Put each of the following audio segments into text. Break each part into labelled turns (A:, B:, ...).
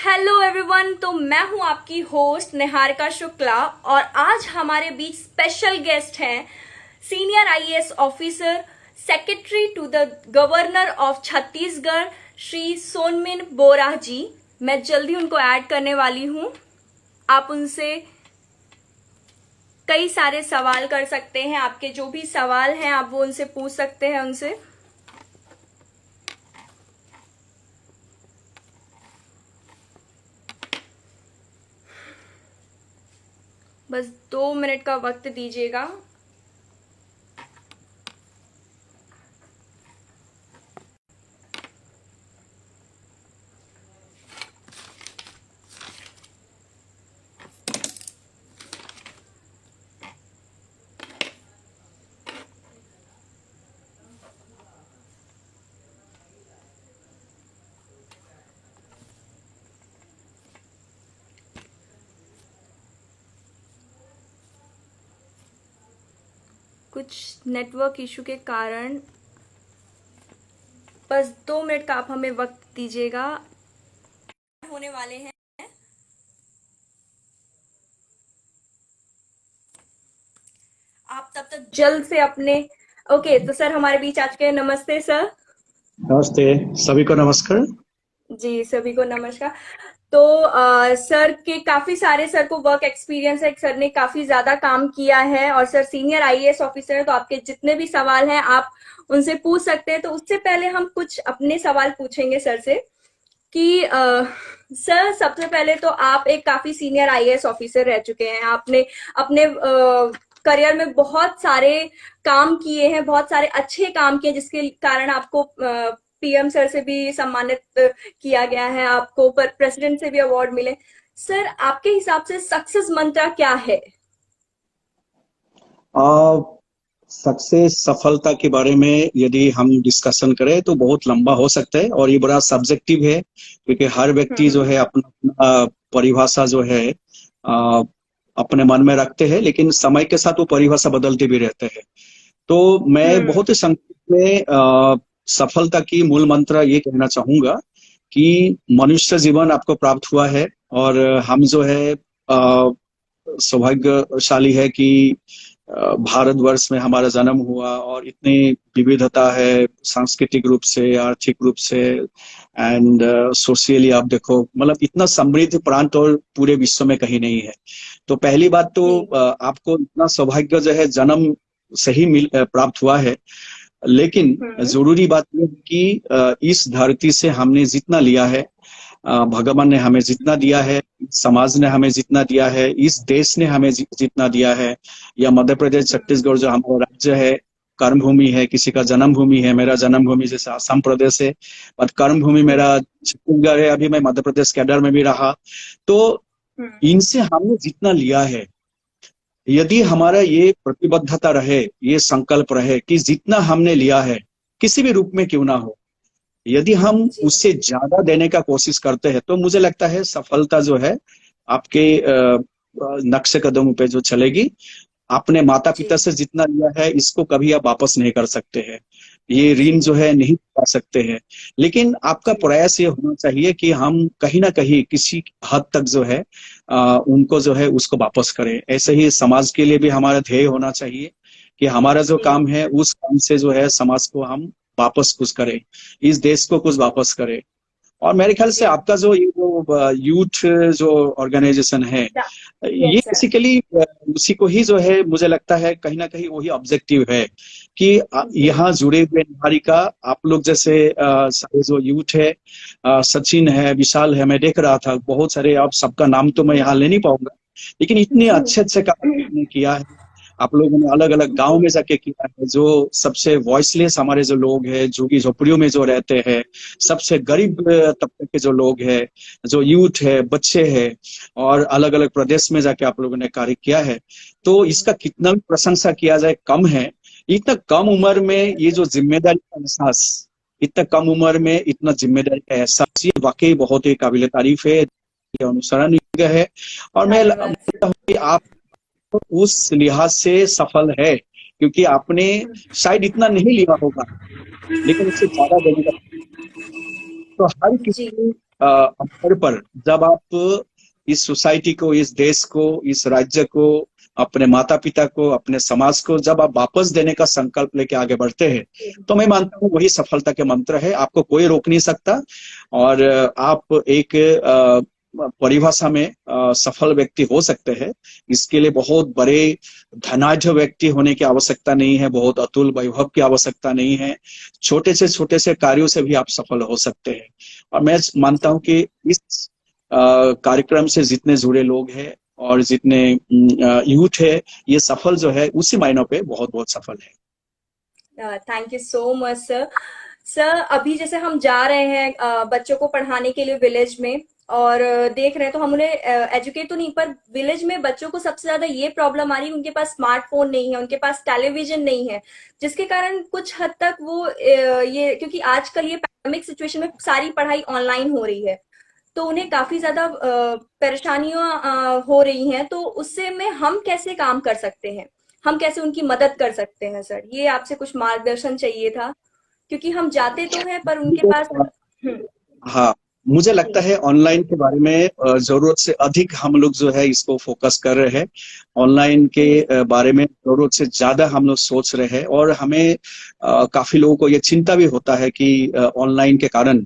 A: Hello everyone. तो मैं हूं आपकी होस्ट निहारिका शुक्ला और आज हमारे बीच स्पेशल गेस्ट हैं senior IAS officer secretary to the governor of Chhattisgarh Shri Sonmoni Borah ji. मैं जल्दी उनको ऐड करने वाली हूं। आप उनसे कई सारे सवाल कर सकते हैं। आपके जो भी सवाल हैं आप वो उनसे पूछ सकते हैं उनसे। बस 2 मिनट का वक्त दीजिएगा। कुछ नेटवर्क इशू के कारण बस 2 मिनट का आप हमें वक्त दीजिएगा। होने वाले हैं। आप तब तक जल्द से अपने ओके। तो सर हमारे बीच आ चुके हैं। नमस्ते सर।
B: नमस्ते, सभी को नमस्कार।
A: जी सभी को नमस्कार। तो सर के काफी सारे सर को वर्क एक्सपीरियंस है। सर ने काफी ज्यादा काम किया है और सर सीनियर आईएएस ऑफिसर है। तो आपके जितने भी सवाल हैं आप उनसे पूछ सकते हैं। तो उससे पहले हम कुछ अपने सवाल पूछेंगे सर से कि सर सबसे पहले तो आप एक काफी सीनियर आईएएस ऑफिसर रह चुके हैं। आपने अपने करियर में बहुत सारे काम किए हैं, बहुत सारे अच्छे काम किए जिसके कारण आपको पीएम सर से भी सम्मानित किया गया है, आपको प्रेसिडेंट से भी अवार्ड मिले। सर आपके हिसाब से सक्सेस मंत्र क्या है?
B: सक्सेस, सफलता के बारे में यदि हम डिस्कशन करें तो बहुत लंबा हो सकता है और ये बड़ा सब्जेक्टिव है, क्योंकि हर व्यक्ति जो है अपना अपना परिभाषा जो है अपने मन में रखते हैं, लेकिन समय के साथ वो परिभाषा बदलते भी रहते हैं। तो मैं बहुत ही संक्षिप्त में सफलता की मूल मंत्र ये कहना चाहूंगा कि मनुष्य जीवन आपको प्राप्त हुआ है और हम जो है सौभाग्यशाली है कि भारतवर्ष में हमारा जन्म हुआ और इतनी विविधता है, सांस्कृतिक रूप से, आर्थिक रूप से एंड सोशली। आप देखो, मतलब इतना समृद्ध प्रांत और पूरे विश्व में कहीं नहीं है। तो पहली बात तो आपको इतना सौभाग्य जो है जन्म से ही प्राप्त हुआ है। लेकिन जरूरी बात यह है कि इस धरती से हमने जितना लिया है, भगवान ने हमें जितना दिया है, समाज ने हमें जितना दिया है, इस देश ने हमें जितना दिया है, या मध्य प्रदेश छत्तीसगढ़ जो हमारा राज्य है, कर्म भूमि है, किसी का जन्म भूमि है। मेरा जन्म भूमि जैसे असम प्रदेश है, और कर्म भूमि मेरा छत्तीसगढ़ है। अभी मैं मध्य प्रदेश कैडर में भी रहा। तो इनसे हमने जितना लिया है, यदि हमारा ये प्रतिबद्धता रहे, ये संकल्प रहे कि जितना हमने लिया है किसी भी रूप में क्यों ना हो, यदि हम उससे ज्यादा देने का कोशिश करते हैं, तो मुझे लगता है सफलता जो है आपके नक्शे कदमों पे जो चलेगी। आपने माता पिता से जितना लिया है इसको कभी आप वापस नहीं कर सकते हैं, ये ऋण जो है नहीं चुका सकते हैं। लेकिन आपका प्रयास ये होना चाहिए कि हम कहीं ना कहीं किसी हद तक जो है उनको जो है उसको वापस करें। ऐसे ही समाज के लिए भी हमारा ध्येय होना चाहिए कि हमारा जो काम है उस काम से जो है समाज को हम वापस कुछ करें, इस देश को कुछ वापस करें। और मेरे ख्याल से आपका जो ये जो यूथ जो ऑर्गेनाइजेशन है, ये बेसिकली उसी को ही जो है, मुझे लगता है कहीं ना कहीं वही ऑब्जेक्टिव है कि यहाँ जुड़े हुए निहारिका आप लोग जैसे सारे जो यूथ है, सचिन है, विशाल है, मैं देख रहा था बहुत सारे, आप सबका नाम तो मैं यहाँ ले नहीं पाऊंगा, लेकिन इतने अच्छे अच्छे काम किया है आप लोगों ने, अलग अलग गांव में जाके किया है। जो सबसे वॉइसलेस हमारे जो लोग हैं, झुग्गी झोपड़ियों में जो रहते हैं, सबसे गरीब तबके के जो लोग हैं, जो यूथ है, बच्चे हैं, और अलग अलग प्रदेश में जाके आप लोगों ने कार्य किया है। तो इसका कितना भी प्रशंसा किया जाए कम है। इतना कम उम्र में ये जो जिम्मेदारी का एहसास, इतना कम उम्र में इतना जिम्मेदारी का एहसास, ये वाकई बहुत ही काबिल तारीफ है, अनुसरण योग्य है। और मैं मानता हूँ कि आप उस लिहाज से सफल है, क्योंकि आपने शायद इतना नहीं लिया होगा लेकिन उससे ज्यादा देने का। तो हर किसी अवसर पर जब आप इस सोसाइटी को, इस देश को, इस राज्य को, अपने माता पिता को, अपने समाज को जब आप वापस देने का संकल्प लेके आगे बढ़ते हैं, तो मैं मानता हूँ वही सफलता के मंत्र है। आपको कोई रोक नहीं सकता। और आप एक परिभाषा में सफल व्यक्ति हो सकते हैं। इसके लिए बहुत बड़े धनाढ्य व्यक्ति होने की आवश्यकता नहीं है, बहुत अतुल वैभव की आवश्यकता नहीं है। छोटे से कार्यों से भी आप सफल हो सकते हैं। और मैं मानता हूँ कि इस कार्यक्रम से जितने जुड़े लोग हैं और जितने यूथ है, ये सफल जो है उसी मायनों पे बहुत बहुत सफल है।
A: Thank you so much sir. Sir अभी जैसे हम जा रहे हैं बच्चों को पढ़ाने के लिए विलेज में, और देख रहे हैं तो हम उन्हें एजुकेट तो नहीं, पर विलेज में बच्चों को सबसे ज्यादा ये प्रॉब्लम आ रही है, उनके पास स्मार्टफोन नहीं है, उनके पास टेलीविजन नहीं है, जिसके कारण कुछ हद तक वो ये, क्योंकि आजकल ये पैंडेमिक सिचुएशन में सारी पढ़ाई ऑनलाइन हो रही है, तो उन्हें काफी ज्यादा परेशानियां हो रही हैं। तो उससे में हम कैसे काम कर सकते हैं, हम कैसे उनकी मदद कर सकते हैं सर? ये आपसे कुछ मार्गदर्शन चाहिए था, क्योंकि हम जाते तो हैं पर उनके पास। हम्म।
B: हाँ, मुझे लगता है ऑनलाइन के बारे में जरूरत से अधिक हम लोग जो है इसको फोकस कर रहे हैं। ऑनलाइन के बारे में जरूरत से ज्यादा हम लोग सोच रहे हैं। और हमें काफी लोगों को ये चिंता भी होता है कि ऑनलाइन के कारण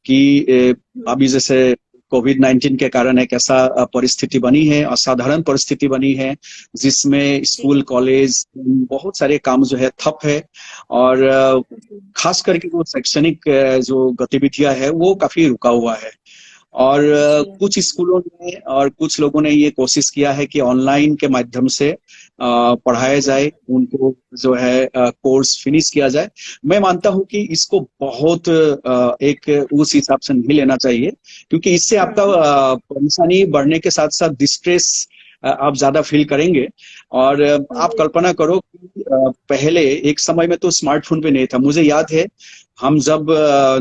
B: कि अभी जैसे कोविड-19 के कारण एक ऐसा परिस्थिति बनी है, असाधारण परिस्थिति बनी है, जिसमें स्कूल, कॉलेज, बहुत सारे काम जो है ठप है। और खास करके वो शैक्षणिक जो गतिविधियां है वो काफी रुका हुआ है। और कुछ स्कूलों ने और कुछ लोगों ने ये कोशिश किया है कि ऑनलाइन के माध्यम से पढ़ाया जाए, उनको जो है कोर्स फिनिश किया जाए। मैं मानता हूं कि इसको बहुत एक उस हिसाब से नहीं लेना चाहिए, क्योंकि इससे आपका परेशानी बढ़ने के साथ साथ डिस्ट्रेस आप ज्यादा फील करेंगे। और आप कल्पना करो कि पहले एक समय में तो स्मार्टफोन भी नहीं था। मुझे याद है हम जब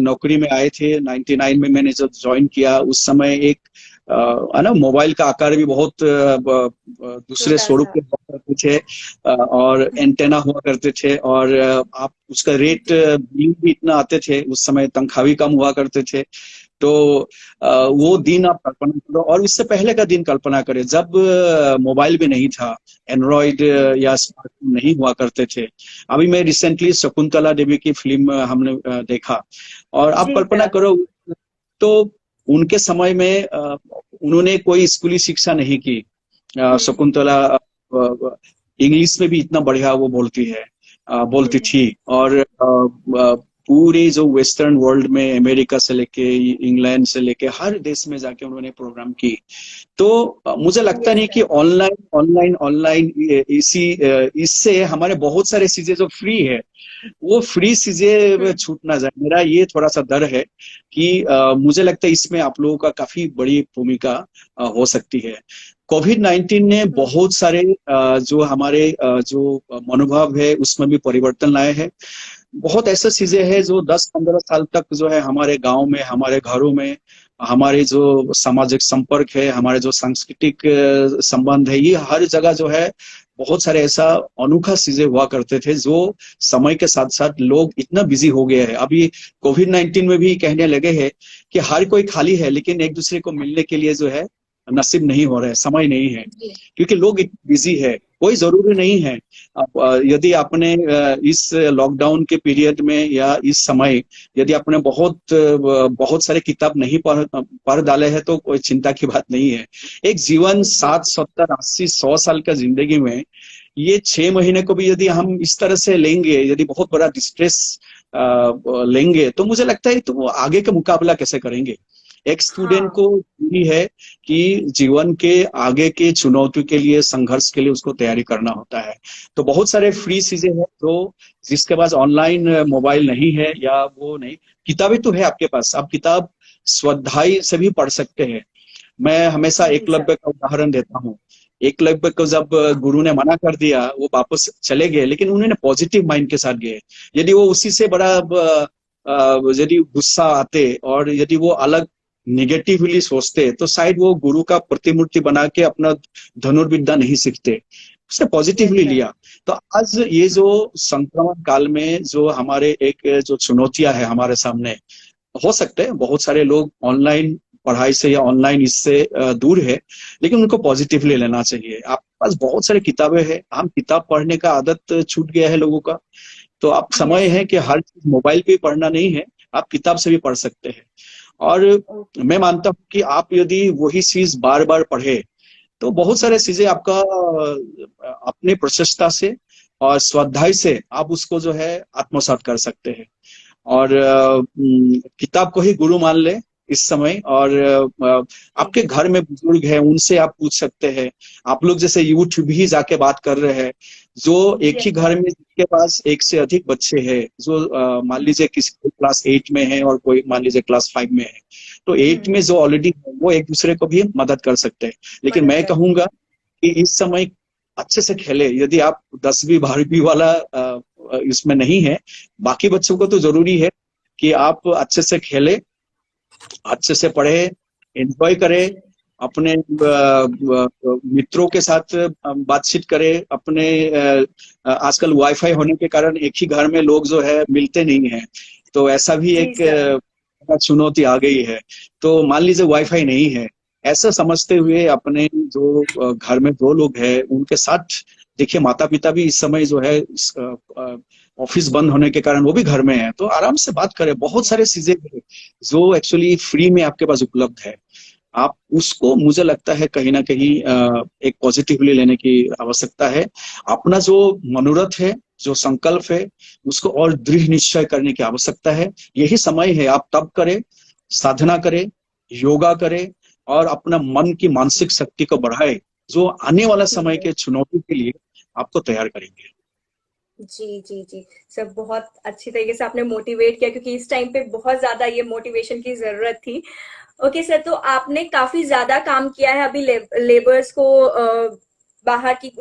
B: नौकरी में आए थे 99 में, मैंने जब ज्वाइन किया, उस समय एक है ना, मोबाइल का आकार भी बहुत दूसरे स्वरूप के हुआ करते थे। और एंटेना हुआ करते थे। और आप उसका रेट बिल भी इतना आते थे उस समय, तनख्वाह भी कम हुआ करते थे। तो वो दिन आप कल्पना करो, और उससे पहले का दिन कल्पना करें जब मोबाइल भी नहीं था, एंड्रॉइड या स्मार्टफोन नहीं हुआ करते थे। अभी मैं रिसेंटली शकुंतला देवी की फिल्म हमने देखा, और आप कल्पना करो, तो उनके समय में उन्होंने कोई स्कूली शिक्षा नहीं की। शकुंतला इंग्लिश में भी इतना बढ़िया वो बोलती थी। और पूरे जो वेस्टर्न वर्ल्ड में, अमेरिका से लेके इंग्लैंड से लेके हर देश में जाके उन्होंने प्रोग्राम की। तो मुझे लगता नहीं कि ऑनलाइन इससे हमारे बहुत सारे चीजें जो फ्री है, वो फ्री चीजें छूट ना जाए। मेरा ये थोड़ा सा डर है कि मुझे लगता है इसमें आप लोगों का काफी बड़ी भूमिका हो सकती है। कोविड-19 ने बहुत सारे जो हमारे जो मनोभाव है उसमें भी परिवर्तन लाए हैं। बहुत ऐसी चीजें हैं जो 10-15 साल तक जो है हमारे गांव में, हमारे घरों में, हमारे जो सामाजिक संपर्क है, हमारे जो सांस्कृतिक संबंध है, ये हर जगह जो है बहुत सारे ऐसा अनोखा चीजें हुआ करते थे, जो समय के साथ साथ लोग इतना बिजी हो गए हैं। अभी कोविड-19 में भी कहने लगे हैं कि हर कोई खाली है, लेकिन एक दूसरे को मिलने के लिए जो है नसीब नहीं हो रहा है, समय नहीं है, क्योंकि लोग बिजी है। कोई जरूरी नहीं है। यदि आपने इस लॉकडाउन के पीरियड में या इस समय यदि आपने बहुत सारे किताब नहीं पढ़ डाले हैं, तो कोई चिंता की बात नहीं है। एक जीवन 60, 70, 80, 100 साल का जिंदगी में ये 6 महीने को भी यदि हम इस तरह से लेंगे, यदि बहुत बड़ा डिस्ट्रेस लेंगे, तो मुझे लगता है तो वो आगे का मुकाबला कैसे करेंगे। एक स्टूडेंट को ये है कि जीवन के आगे के चुनौती के लिए, संघर्ष के लिए उसको तैयारी करना होता है। तो बहुत सारे फ्री चीजें हैं, तो जिसके पास ऑनलाइन मोबाइल नहीं है या वो नहीं, किताबें तो है आपके पास, आप किताब स्वाध्याय से भी पढ़ सकते हैं। मैं हमेशा एकलव्य का उदाहरण देता हूँ। एकलव्य को जब गुरु ने मना कर दिया, वो वापस चले गए, लेकिन उन्होंने पॉजिटिव माइंड के साथ गए। यदि वो उसी से बड़ा यदि गुस्सा आते और यदि वो अलग निगेटिवली सोचते, तो शायद वो गुरु का प्रतिमूर्ति बना के अपना धनुर्विद्या नहीं सीखते। उसने पॉजिटिवली लिया। तो आज ये जो संक्रमण काल में जो हमारे एक जो चुनौतियां है हमारे सामने, हो सकते हैं बहुत सारे लोग ऑनलाइन पढ़ाई से या ऑनलाइन इससे दूर है, लेकिन उनको पॉजिटिवली लेना चाहिए। आपके पास बहुत सारी किताबें हैं, हम किताब पढ़ने का आदत छूट गया है लोगों का। तो आप समय
A: यस
B: है कि हर चीज मोबाइल पे पढ़ना नहीं है, आप किताब से भी पढ़ सकते हैं। और
A: ओके
B: मैं मानता हूँ कि आप यदि वही चीज बार बार पढ़े तो बहुत सारे चीजें आपका अपने प्रचेष्टा से और स्वाध्याय से आप उसको जो है आत्मसात कर सकते हैं। और किताब को ही गुरु मान ले इस समय। और
A: जी
B: आपके घर में बुजुर्ग हैं, उनसे आप पूछ सकते हैं। आप लोग जैसे यूथ भी जाके बात कर रहे हैं, जो एक ही
A: यस
B: घर में जिसके पास एक से अधिक बच्चे हैं, जो मान लीजिए किसी क्लास 8 में है और कोई मान लीजिए क्लास 5 में है, तो 8 में जो ऑलरेडी है वो एक दूसरे को भी मदद कर सकते हैं। लेकिन
A: मदद
B: मैं
A: कर
B: कहूंगा कि इस समय अच्छे से खेले। यदि आप 10वीं 12वीं वाला इसमें नहीं है, बाकी बच्चों को तो जरूरी है कि आप अच्छे से खेले, अच्छे से पढ़े, एंजॉय करे,
A: जी
B: अपने मित्रों के साथ बातचीत करे। अपने आजकल वाईफाई होने के कारण एक ही घर में लोग जो है मिलते नहीं है, तो ऐसा भी
A: जी
B: एक
A: सर
B: चुनौती आ गई है। तो मान लीजिए वाईफाई नहीं है, ऐसा समझते हुए अपने जो घर में दो लोग हैं उनके साथ देखिए। माता पिता भी इस समय जो है ऑफिस बंद होने के कारण वो भी घर में है, तो आराम से बात करें। बहुत सारे चीजें हैं जो एक्चुअली फ्री में आपके पास उपलब्ध है। आप उसको, मुझे लगता है कहीं ना कहीं एक पॉजिटिवली लेने की आवश्यकता है। अपना जो मनोरथ है, जो संकल्प है, उसको और दृढ़ निश्चय करने की आवश्यकता है। यही समय है, आप तब करें, साधना करें, योगा करें और अपना मन की मानसिक शक्ति को बढ़ाए, जो आने वाला समय
A: जी
B: के चुनौती के लिए आपको तैयार करेंगे।
A: जी जी जी सर, बहुत अच्छी तरीके से आपने मोटिवेट किया क्योंकि इस टाइम पे बहुत ज्यादा ये मोटिवेशन की जरूरत थी। ओके सर, तो आपने काफी ज्यादा काम किया है अभी लेबर्स को बाहर की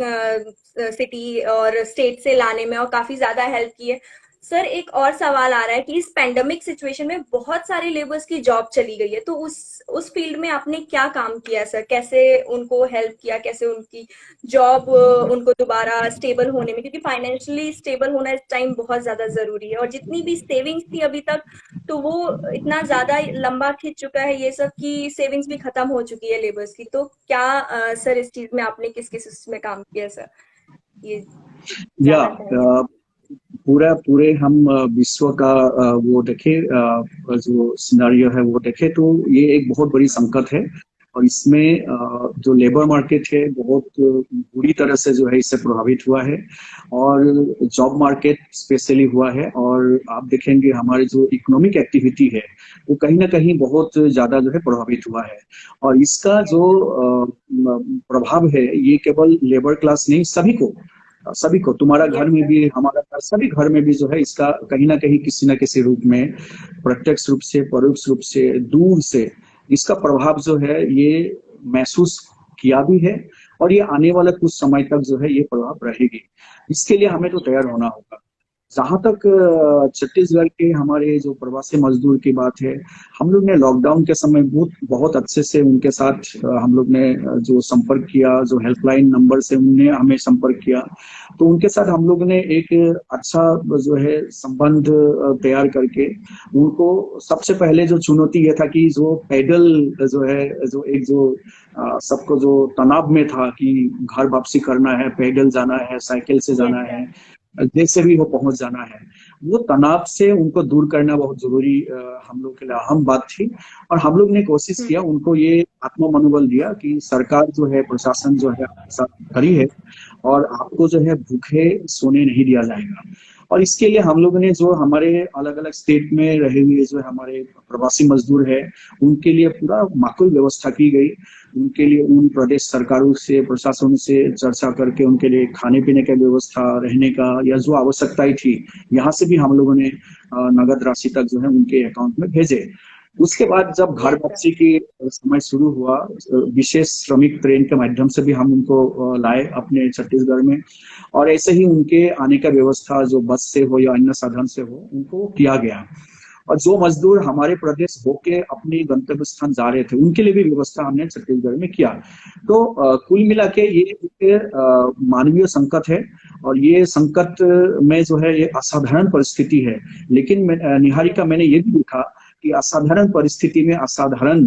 A: सिटी और स्टेट से लाने में, और काफी ज्यादा हेल्प की है। सर एक और सवाल आ रहा है कि इस पेंडेमिक सिचुएशन में बहुत सारे लेबर्स की जॉब चली गई है, तो उस फील्ड में आपने क्या काम किया सर? कैसे उनको हेल्प किया, कैसे उनकी जॉब उनको दोबारा स्टेबल होने में, क्योंकि फाइनेंशियली स्टेबल होना इस टाइम बहुत ज्यादा जरूरी है, और जितनी भी सेविंग्स थी अभी तक, तो वो इतना ज्यादा लंबा खिंच चुका है ये सब कि सेविंग्स भी खत्म हो चुकी है लेबर्स की। तो क्या सर इस चीज में आपने किस किस उसमें काम किया सर, ये
B: या
A: जानना चाहेंगे।
B: पूरा पूरे हम विश्व का वो देखे, जो सिनारियो है वो देखे, तो ये एक बहुत बड़ी संकट है। और इसमें जो लेबर मार्केट है बहुत बुरी तरह से जो है इससे प्रभावित हुआ है, और जॉब मार्केट स्पेशली हुआ है। और आप देखेंगे हमारे जो इकोनॉमिक एक्टिविटी है वो कहीं ना कहीं बहुत ज्यादा जो है प्रभावित हुआ है। और इसका जो प्रभाव है ये केवल लेबर क्लास नहीं, सभी को, तुम्हारा
A: यस
B: घर में
A: सर।
B: भी, हमारा घर, सभी घर में भी जो है इसका कहीं ना कहीं किसी ना किसी रूप में, प्रत्यक्ष रूप से, परोक्ष रूप से, दूर से इसका प्रभाव जो है ये महसूस किया भी है। और ये आने वाला कुछ समय तक जो है ये प्रभाव रहेगी। इसके लिए हमें तो तैयार होना होगा। जहां तक छत्तीसगढ़ के हमारे जो प्रवासी मजदूर की बात है, हम लोग ने लॉकडाउन के समय बहुत बहुत अच्छे से उनके साथ हम लोग ने जो संपर्क किया, जो हेल्पलाइन नंबर से उनने हमें संपर्क किया, तो उनके साथ हम लोग ने एक अच्छा जो है संबंध तैयार करके उनको, सबसे पहले जो चुनौती ये था कि जो पैदल जो है, जो एक जो सबको जो तनाव में था कि घर वापसी करना है, पैदल जाना है, साइकिल से
A: यस
B: जाना
A: सर।
B: है, जैसे भी वो पहुंच जाना है, वो तनाव से उनको दूर करना बहुत जरूरी हम लोग के लिए अहम बात थी। और हम लोग ने कोशिश किया, उनको ये आत्म मनोबल दिया कि सरकार जो है, प्रशासन जो है आपके साथ खड़ी है, और आपको जो है भूखे सोने नहीं दिया जाएगा। और इसके लिए हम लोगों ने जो हमारे अलग अलग स्टेट में रहे हुए जो हमारे प्रवासी मजदूर है, उनके लिए पूरा माकूल व्यवस्था की गई। उनके लिए उन प्रदेश सरकारों से, प्रशासन से चर्चा करके उनके लिए खाने पीने का व्यवस्था, रहने का, या जो आवश्यकताएं थी, यहाँ से भी हम लोगों ने नगद राशि तक जो है उनके अकाउंट में भेजे। उसके बाद जब घर
A: यस सर।
B: वापसी की समय शुरू हुआ, विशेष श्रमिक ट्रेन के माध्यम से भी हम उनको लाए अपने छत्तीसगढ़ में। और ऐसे ही उनके आने का व्यवस्था जो बस से हो या अन्य साधन से हो उनको किया गया। और जो मजदूर हमारे प्रदेश होके अपने गंतव्य स्थान जा रहे थे उनके लिए भी व्यवस्था हमने छत्तीसगढ़ में किया। तो कुल मिला के ये एक मानवीय संकट है, और ये संकट में जो है ये असाधारण परिस्थिति है। लेकिन निहारिका, मैंने ये भी देखा कि असाधारण परिस्थिति में असाधारण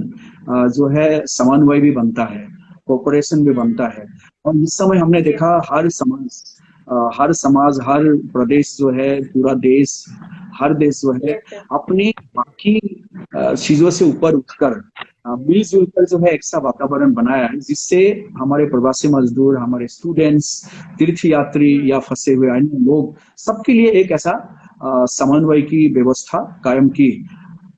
B: जो है समन्वय भी बनता है, कोऑपरेशन भी बनता है। और इस समय हमने देखा हर समाज, हर प्रदेश जो है, पूरा देश, हर देश जो है
A: यस सर।
B: अपनी बाकी चीजों से ऊपर उठकर मिलजुल कर जो है एक सा वातावरण बनाया है, जिससे हमारे प्रवासी मजदूर, हमारे स्टूडेंट्स, तीर्थ यात्री या फंसे हुए अन्य लोग, सबके लिए एक ऐसा समन्वय की व्यवस्था कायम की।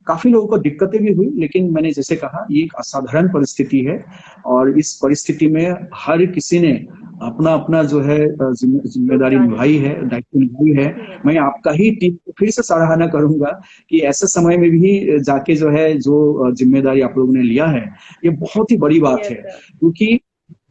B: काफी लोगों को दिक्कतें भी हुई, लेकिन मैंने जैसे कहा ये एक असाधारण परिस्थिति है और इस परिस्थिति में हर किसी ने अपना अपना जो है जिम्मेदारी
A: योगदान।
B: निभाई है, दायित्व निभाई है। मैं आपका ही टीम को फिर से सराहना करूंगा कि ऐसे समय में भी जाके जो है जो जिम्मेदारी आप लोगों ने लिया है, ये बहुत ही बड़ी बात
A: यस
B: है।
A: सर।
B: क्योंकि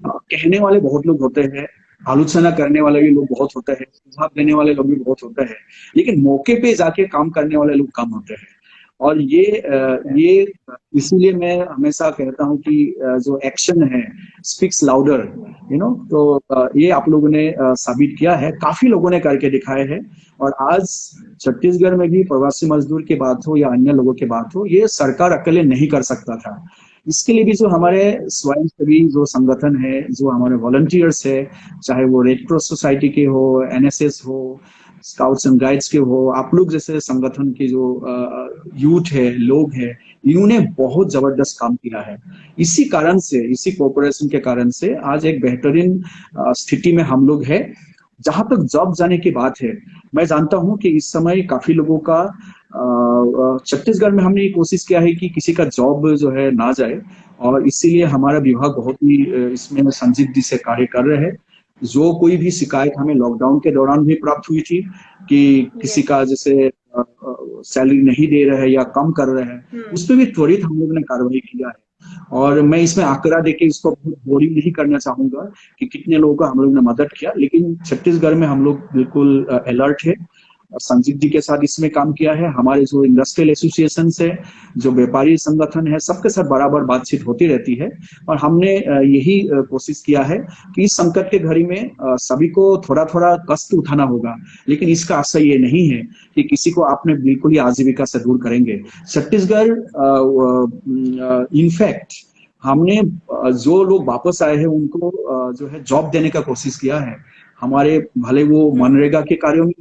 B: कहने वाले बहुत लोग होते हैं, आलोचना करने वाले भी लोग बहुत होते हैं, सुझाव देने वाले लोग भी बहुत होते हैं, लेकिन मौके पे जाके काम करने वाले लोग कम होते हैं। और ये इसीलिए मैं हमेशा कहता हूँ कि जो एक्शन है स्पीक्स लाउडर, तो ये आप लोगों ने साबित किया है, काफी लोगों ने करके दिखाए हैं। और आज छत्तीसगढ़ में भी प्रवासी मजदूर की बात हो या अन्य लोगों की बात हो, ये सरकार अकेले नहीं कर सकता था। इसके लिए भी जो हमारे स्वयंसेवी जो संगठन है, जो हमारे वॉलंटियर्स है, चाहे वो रेड क्रॉस सोसाइटी के हो, एनएसएस हो, स्काउट्स एंड गाइड्स के हो, आप लोग जैसे संगठन के जो यूथ है, लोग है, इन्होंने बहुत जबरदस्त काम किया है। इसी कारण से, इसी कोऑपरेशन के कारण से आज एक बेहतरीन स्थिति में हम लोग है। जहां तक जॉब जाने की बात है, मैं जानता हूं कि इस समय काफी लोगों का छत्तीसगढ़ में हमने ये कोशिश किया है कि किसी का जॉब जो है ना जाए, और इसीलिए हमारा विभाग बहुत ही इसमें संजीदगी से कार्य कर रहे हैं। जो कोई भी शिकायत हमें लॉकडाउन के दौरान भी प्राप्त हुई थी कि किसी का जैसे सैलरी नहीं दे रहे हैं या कम कर रहे हैं, उस पर भी त्वरित हम लोग ने कार्रवाई किया है। और मैं इसमें आंकड़ा देके इसको बहुत बोरिंग नहीं करना चाहूंगा कि कितने लोगों का हम लोग ने मदद किया, लेकिन छत्तीसगढ़ में हम लोग बिल्कुल अलर्ट है, संजीदगी के साथ इसमें काम किया है। हमारे जो इंडस्ट्रियल एसोसिएशन है, जो व्यापारी संगठन है, सबके साथ बराबर बातचीत होती रहती है। और हमने यही कोशिश किया है कि इस संकट के घड़ी में सभी को थोड़ा थोड़ा कष्ट उठाना होगा, लेकिन इसका आशय ये नहीं है कि किसी को आपने बिल्कुल ही आजीविका से दूर करेंगे। छत्तीसगढ़ इनफैक्ट हमने जो लोग वापस आए हैं उनको जो है जॉब देने का कोशिश किया है। हमारे भले वो मनरेगा के कार्यों में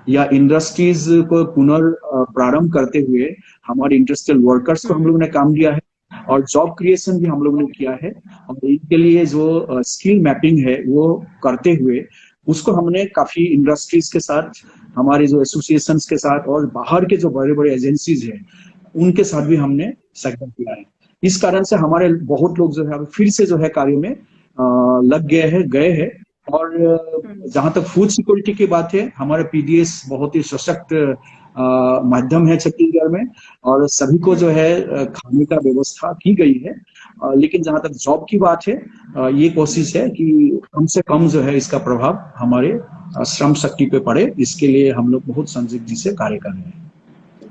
B: या इंडस्ट्रीज को पुनर्प्रारंभ करते हुए हमारे इंडस्ट्रियल वर्कर्स को हम लोग ने काम दिया है, और जॉब क्रिएशन भी हम लोग ने किया है। और इनके लिए जो स्किल मैपिंग है वो करते हुए उसको हमने काफी इंडस्ट्रीज के साथ, हमारे जो एसोसिएशन के साथ और बाहर के जो बड़े बड़े एजेंसीज है उनके साथ भी हमने सहयोग किया है। इस कारण से हमारे बहुत लोग जो है फिर से जो है कार्य में लग गए हैं। और जहां तक फूड सिक्योरिटी की बात है, हमारे पीडीएस बहुत ही सशक्त माध्यम है छत्तीसगढ़ में, और सभी को जो है खाने का व्यवस्था की गई है। लेकिन जहां तक जॉब की बात है, ये कोशिश है कि कम से कम जो है इसका प्रभाव हमारे श्रम शक्ति पे पड़े। इसके लिए हम लोग बहुत संजीदगी से कार्य कर रहे हैं।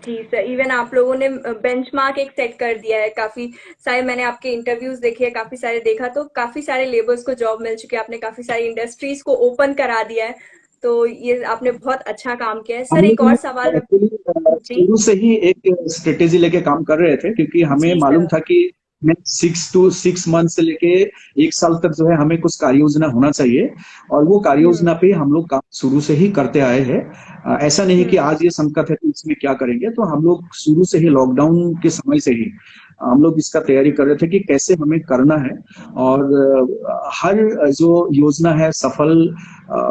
A: जी सर, इवन आप लोगों ने बेंचमार्क एक सेट कर दिया है। काफी सारे मैंने आपके इंटरव्यूज देखे, काफी सारे देखा, तो काफी सारे लेबर्स को जॉब मिल चुकी है, आपने काफी सारी इंडस्ट्रीज को ओपन करा दिया है, तो ये आपने बहुत अच्छा काम किया है। सर एक और सवाल
B: शुरू से ही एक स्ट्रेटेजी लेके काम कर रहे थे, क्योंकि हमें मालूम था कि 6 मंथ से लेके 1 साल तक जो है हमें कुछ कार्य योजना होना चाहिए, और वो कार्य योजना पे हम लोग काम शुरू से ही करते आए हैं। ऐसा नहीं कि आज ये संकट है तो इसमें क्या करेंगे, तो हम लोग शुरू से ही लॉकडाउन के समय से ही हम लोग इसका तैयारी कर रहे थे कि कैसे हमें करना है। और हर जो योजना है सफल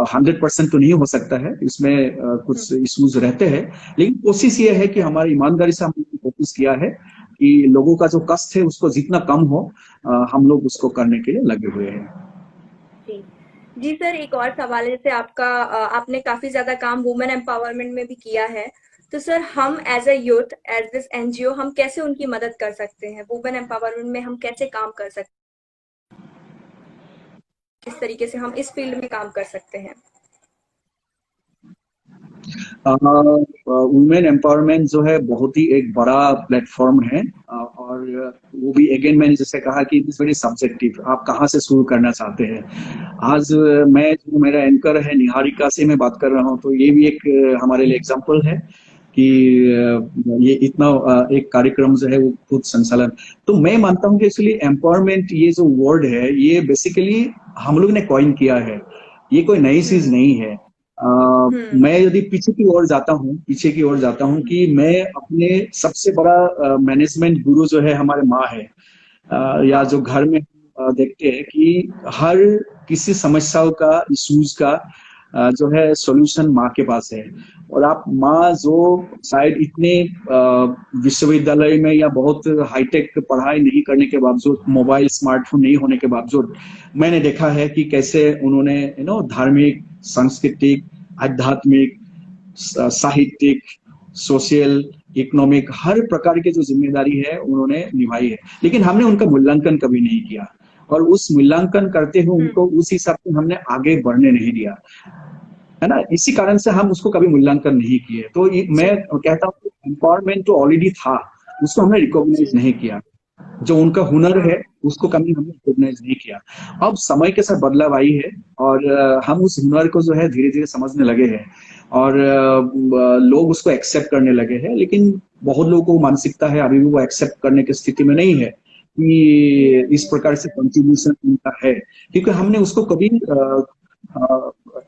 B: 100% तो नहीं हो सकता है, इसमें कुछ इश्यूज रहते हैं, लेकिन कोशिश ये है कि हमारी ईमानदारी से हमने कोशिश किया है कि लोगों का जो कष्ट है उसको जितना कम हो, हम लोग उसको करने के लिए लगे हुए हैं।
A: जी सर, एक और सवाल है, जैसे आपने काफी ज्यादा काम वुमेन एम्पावरमेंट में भी किया है, तो सर हम as a youth, as this NGO, हम कैसे उनकी मदद कर सकते हैं? वुमेन एम्पावरमेंट में हम कैसे काम कर सकते हैं? किस तरीके से हम इस फील्ड में काम कर सकते हैं?
B: वुमेन एम्पावरमेंट जो है बहुत ही एक बड़ा प्लेटफॉर्म है, और वो भी अगेन मैंने जैसे कहा कि इट्स वेरी सब्जेक्टिव, आप कहाँ से शुरू करना चाहते हैं। आज मैं जो मेरा एंकर है निहारिका से मैं बात कर रहा हूँ, तो ये भी एक हमारे लिए एग्जांपल है। कि ये इतना एक कार्यक्रम जो है वो खुद संचालन। तो मैं मानता हूँ कि इसलिए एम्पावरमेंट ये जो वर्ड है ये बेसिकली हम लोग ने कॉइन किया है, ये कोई नई चीज
A: हम्म।
B: नहीं है।
A: हम्म।
B: मैं यदि पीछे की ओर जाता हूँ कि मैं अपने सबसे बड़ा मैनेजमेंट गुरु जो है हमारे माँ है, या जो
A: हाँ।
B: घर में देखते हैं कि हर किसी समस्याओं का, इश्यूज का जो है सॉल्यूशन माँ के पास है। और आप माँ जो शायद इतने विश्वविद्यालय में या बहुत हाईटेक पढ़ाई नहीं करने के बावजूद, मोबाइल स्मार्टफोन नहीं होने के बावजूद, मैंने देखा है कि कैसे उन्होंने धार्मिक, सांस्कृतिक, आध्यात्मिक, साहित्यिक, सोशल, इकोनॉमिक हर प्रकार की जो जिम्मेदारी है उन्होंने निभाई है। लेकिन हमने उनका मूल्यांकन कभी नहीं किया, और उस मूल्यांकन करते हुए
A: हम्म।
B: उनको उस हिसाब से हमने आगे बढ़ने नहीं दिया, है ना। इसी कारण से हम उसको कभी मूल्यांकन नहीं किए। तो मैं
A: जी।
B: कहता हूँ एम्पावरमेंट तो ऑलरेडी था, उसको हमने रिकॉग्नाइज
A: जी।
B: नहीं किया। जो उनका हुनर है
A: हाँ।
B: उसको कभी हमने रिकॉग्नाइज नहीं किया। अब समय के साथ बदलाव आई है, और हम उस हुनर को जो है धीरे धीरे समझने लगे हैं, और लोग उसको एक्सेप्ट करने लगे हैं। लेकिन बहुत लोगों को मानसिकता है अभी भी वो एक्सेप्ट करने की स्थिति में नहीं है कि
A: यस
B: इस
A: यस
B: प्रकार से कंट्रीब्यूशन उनका है, क्योंकि हमने उसको कभी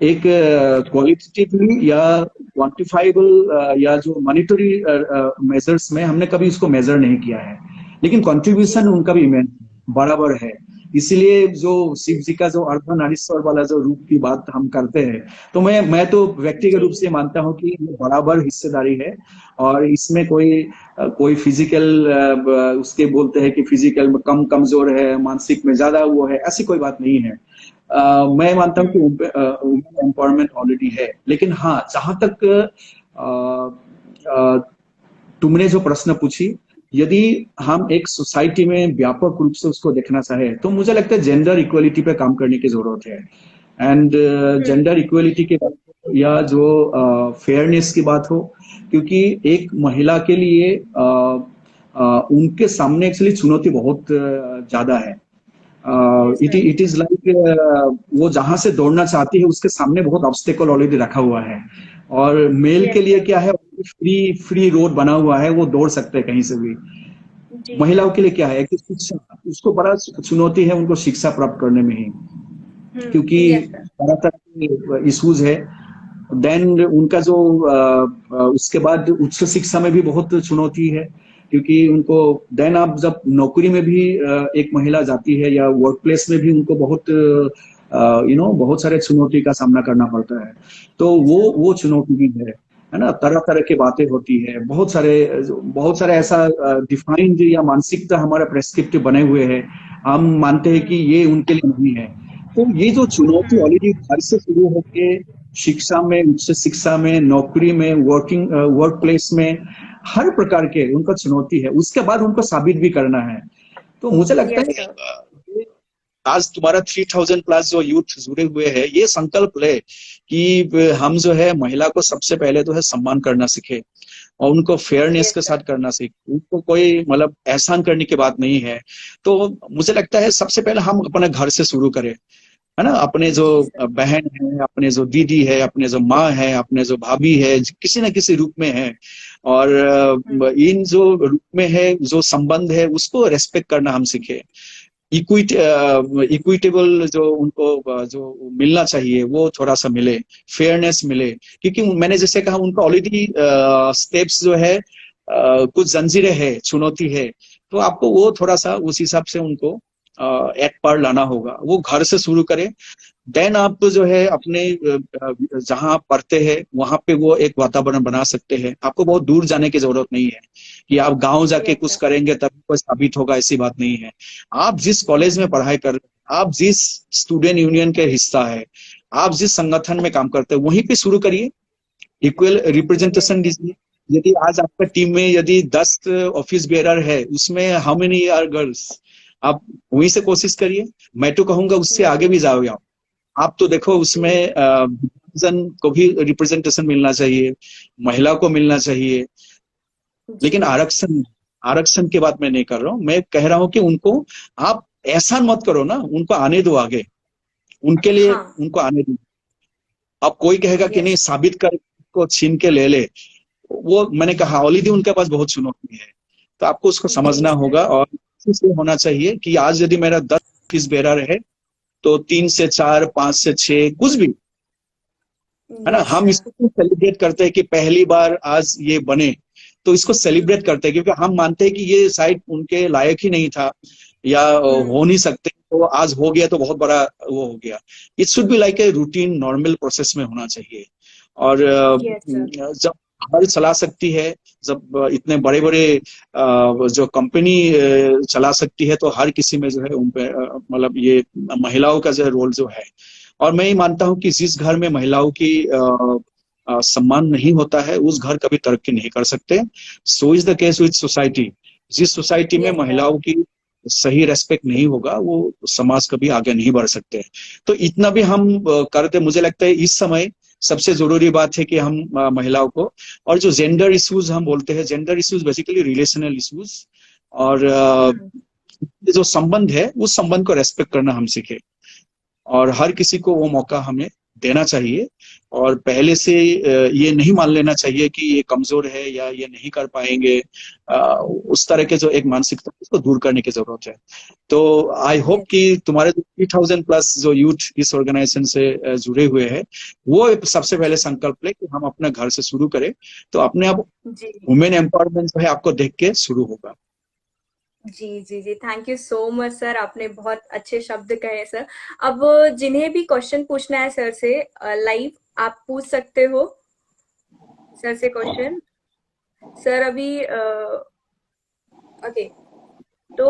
B: एक क्वालिटेटिवली या क्वांटिफाइबल या जो मॉनिटरी मेजर्स में हमने कभी इसको मेजर नहीं किया है। लेकिन
A: जी।
B: कंट्रीब्यूशन उनका भी इमेंस बराबर है। इसीलिए जो शिव जी का जो अर्धनारीश्वर वाला जो रूप की बात हम करते हैं, तो मैं तो व्यक्तिगत
A: जी।
B: रूप से मानता हूँ कि ये बराबर हिस्सेदारी है। और इसमें कोई फिजिकल उसके बोलते हैं कि फिजिकल में कम कमजोर है, मानसिक में ज्यादा वो है, ऐसी कोई बात नहीं है। मैं मानता हूँ कि
A: हम्म।
B: वुमेन एम्पावरमेंट ऑलरेडी है। लेकिन हाँ, जहां तक तुमने जो प्रश्न पूछी, यदि हम एक सोसाइटी में व्यापक रूप से उसको देखना चाहे तो मुझे लगता है जेंडर इक्वलिटी पे काम करने की जरूरत है। And
A: hmm.
B: जेंडर इक्वलिटी की बात हो या जो फेयरनेस की बात हो, क्योंकि एक महिला के लिए उनके सामने एक्चुअली चुनौती बहुत ज्यादा है।
A: Yes
B: it
A: sir.
B: It is like वो जहां से दौड़ना चाहती है उसके सामने बहुत ऑब्स्टेकल ऑलरेडी रखा हुआ है। और मेल के
A: यस
B: लिए
A: सर।
B: क्या है, फ्री फ्री रोड बना हुआ है, वो दौड़ सकते हैं कहीं से भी।
A: जी
B: महिलाओं
A: सर।
B: के लिए क्या है कि शिक्षा, उसको बड़ा चुनौती है उनको शिक्षा प्राप्त करने में ही, क्योंकि
A: यस सर।
B: तरह तरह के इश्यूज है। देन उनका जो उसके बाद उच्च शिक्षा में भी बहुत चुनौती है, क्योंकि उनको देन आप जब नौकरी में भी एक महिला जाती है या वर्क प्लेस में भी उनको बहुत बहुत सारे चुनौती का सामना करना पड़ता है। तो
A: यस सर।
B: वो चुनौती भी है ना। तरह तरह की बातें होती है, बहुत सारे ऐसा डिफाइंड या मानसिकता हमारा प्रेस्क्रिप्टिव बने हुए हैं, हम मानते हैं कि ये उनके लिए नहीं है। तो ये जो चुनौती
A: हम्म।
B: ऑलरेडी घर से शुरू होके शिक्षा में, उच्च शिक्षा में, नौकरी में, वर्क प्लेस में, हर प्रकार के उनका चुनौती है। उसके बाद उनको साबित भी करना है। तो मुझे लगता
A: यस
B: है
A: सर।
B: आज तुम्हारा 3000 प्लस जो यूथ जुड़े हुए हैं, ये संकल्प ले कि हम जो है महिला को सबसे पहले तो है सम्मान करना सीखे, और उनको फेयरनेस
A: यस
B: के
A: सर।
B: साथ करना सीखे। उनको कोई मतलब एहसान करने की बात नहीं है। तो मुझे लगता है सबसे पहले हम अपने घर से शुरू करें, है ना। अपने जो
A: जी सर।
B: बहन है, अपने जो दीदी है, अपने जो माँ है, अपने जो भाभी है, किसी न किसी रूप में है, और
A: हम्म।
B: इन जो रूप में है, जो संबंध है, उसको रेस्पेक्ट करना हम सीखे। इक्विटेबल जो उनको जो मिलना चाहिए वो थोड़ा सा मिले, फेयरनेस मिले। क्योंकि मैंने जैसे कहा उनका ऑलरेडी स्टेप्स जो है, कुछ जंजीरें है, चुनौती है। तो आपको वो थोड़ा सा उस हिसाब से उनको एक पार लाना होगा। वो घर से शुरू करें। देन आप जो है अपने जहां आप पढ़ते हैं वहां पे वो एक वातावरण बना सकते हैं। आपको बहुत दूर जाने की जरूरत नहीं है कि आप गांव जाके
A: यस
B: कुछ
A: सर।
B: करेंगे तब कोई साबित होगा, ऐसी बात नहीं है। आप जिस कॉलेज में पढ़ाई कर रहे हैं, आप जिस स्टूडेंट यूनियन के हिस्सा है, आप जिस संगठन में काम करते हैं, वहीं पे शुरू करिए। Equal
A: yes
B: representation
A: sir.
B: दीजिए। यदि आज आपका टीम में यदि 10 ऑफिस बेरर है, उसमें हाउ मेनी आर गर्ल्स, आप वहीं से कोशिश करिए। मैं तो कहूंगा उससे
A: यस
B: आगे भी
A: सर।
B: जाओ आप। तो देखो उसमें
A: जी।
B: जन को भी रिप्रेजेंटेशन मिलना चाहिए, महिला को मिलना चाहिए।
A: जी।
B: लेकिन आरक्षण आरक्षण की बात मैं नहीं कर रहा हूं। मैं कह रहा हूं कि उनको आप एहसान मत करो ना, उनको आने दो आगे। उनके लिए
A: हाँ।
B: उनको आने दो। अब कोई कहेगा कि नहीं
A: यस।
B: साबित कर को छीन के ले ले, वो मैंने कहा ऑलरेडी उनके पास बहुत चुनौती है, तो आपको उसको
A: जी
B: समझना
A: सर।
B: होगा। और इसे होना चाहिए कि आज यदि मेरा 10 ऑफिस बेरर है तो 3 से 4, 5 से 6 कुछ भी, है ना,
A: यस
B: हम
A: सर।
B: इसको सेलिब्रेट करते हैं कि पहली बार आज ये बने, तो इसको सेलिब्रेट करते हैं क्योंकि हम मानते हैं कि ये शायद उनके लायक ही नहीं था या हो नहीं सकते, तो आज हो गया तो बहुत बड़ा वो हो गया। It should be like a routine normal process में होना चाहिए। और
A: यस सर।
B: जब घर चला सकती है, जब इतने बड़े बड़े जो कंपनी चला सकती है, तो हर किसी में जो है उन पे मतलब ये महिलाओं का जो रोल जो है। और मैं ये मानता हूँ कि जिस घर में महिलाओं की सम्मान नहीं होता है उस घर कभी तरक्की नहीं कर सकते। So is the case with society. जिस सोसाइटी में
A: यस सर।
B: महिलाओं की सही रेस्पेक्ट नहीं होगा वो समाज कभी आगे नहीं बढ़ सकते। तो इतना भी हम करते, मुझे लगता है इस समय सबसे जरूरी बात है कि हम महिलाओं को, और जो जेंडर इश्यूज हम बोलते हैं, gender issues basically relational issues, और जो संबंध है उस संबंध को रेस्पेक्ट करना हम सीखे। और हर किसी को वो मौका हमें देना चाहिए। और पहले से ये नहीं मान लेना चाहिए कि ये कमजोर है या ये नहीं कर पाएंगे। उस तरह के जो एक मानसिकता है, उसको दूर करने की जरूरत है। तो आई होप
A: यस।
B: कि तुम्हारे जो 3000 प्लस जो यूथ इस ऑर्गेनाइजेशन से जुड़े हुए हैं, वो एक सबसे पहले
A: जी
B: संकल्प ले कि हम अपने घर से शुरू करें, तो अपने आप
A: जी
B: वुमेन एम्पावरमेंट जो है आपको देख के शुरू होगा।
A: जी जी जी, thank you so much sir, आपने बहुत अच्छे शब्द कहे सर। अब जिन्हें भी क्वेश्चन पूछना है सर से लाइव, आप पूछ सकते हो सर से क्वेश्चन। सर अभी ओके, तो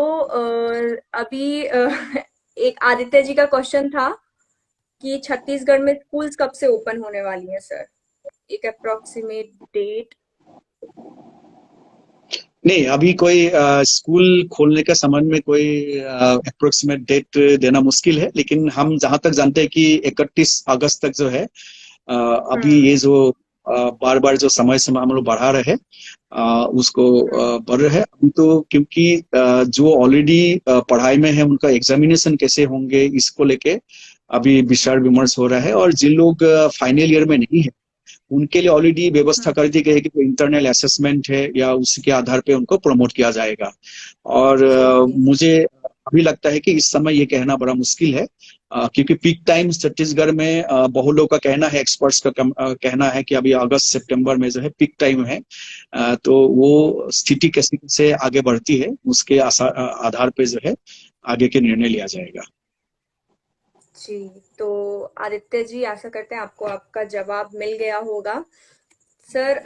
A: अभी एक आदित्य जी का क्वेश्चन था कि छत्तीसगढ़ में स्कूल्स कब से ओपन होने वाली हैं सर, एक अप्रोक्सीमेट डेट।
B: नहीं, अभी कोई स्कूल खोलने के संबंध में कोई अप्रोक्सीमेट डेट देना मुश्किल है, लेकिन हम जहां तक जानते हैं कि 31 अगस्त तक जो है, अभी
A: हम्म।
B: ये जो बार बार जो समय समय हम लोग बढ़ा रहे हैं, उसको
A: हम्म।
B: बढ़ रहे हैं अभी तो, क्योंकि जो ऑलरेडी पढ़ाई में है उनका एग्जामिनेशन कैसे होंगे इसको लेके अभी विचार विमर्श हो रहा है। और जिन लोग फाइनल ईयर में नहीं है उनके लिए ऑलरेडी व्यवस्था
A: हम्म।
B: कर दी गई है कि जो इंटरनल असेसमेंट है या उसके आधार पे उनको प्रमोट किया जाएगा। और
A: जी जी
B: मुझे अभी लगता है कि इस समय ये कहना बड़ा मुश्किल है, क्योंकि पीक टाइम छत्तीसगढ़ में बहुत लोगों का कहना है, एक्सपर्ट्स का कहना है कि अभी अगस्त सितंबर में जो है पीक टाइम है। तो वो स्थिति कैसे कैसे आगे बढ़ती है उसके आधार पे जो है आगे के निर्णय लिया जाएगा।
A: जी। तो आदित्य जी, आशा करते हैं आपको आपका जवाब मिल गया होगा सर।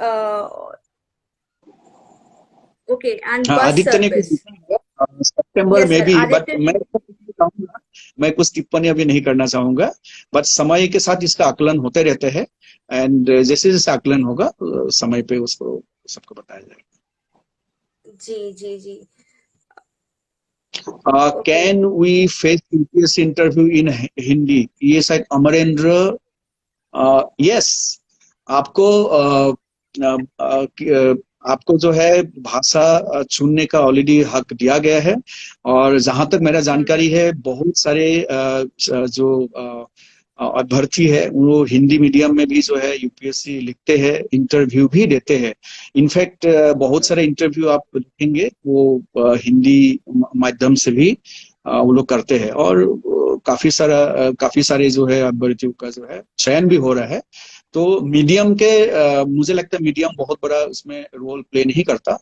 A: ओके, एंड
B: हाँ,
A: बस
B: आदित्य ने कुछ
A: सर्विस।
B: लिखा है सितंबर
A: यस
B: में
A: सर,
B: भी, बट
A: आदित्य
B: मैं
A: जी।
B: चाहूंगा, मैं कुछ टिप्पणी अभी नहीं करना चाहूंगा। बट समय के साथ इसका आकलन होते रहते हैं, एंड जैसे जैसे आकलन होगा समय पे उसको सबको बताया
A: जी जी जी।
B: जाएगा।
A: Okay.
B: Can we face UPSC interview in Hindi, ये शायद अमरेंद्र। यस, आपको आपको जो है भाषा चुनने का ऑलरेडी हक दिया गया है। और जहां तक मेरा जानकारी है बहुत सारे जो अभ्यर्थी है वो हिंदी मीडियम में भी जो है यूपीएससी लिखते हैं, इंटरव्यू भी देते हैं। इनफैक्ट बहुत सारे इंटरव्यू आप देखेंगे वो हिंदी माध्यम से भी वो लोग करते हैं। और काफी सारे जो है अभ्यर्थियों का जो है चयन भी हो रहा है। तो मीडियम के मुझे लगता है मीडियम बहुत बड़ा उसमें रोल प्ले नहीं करता।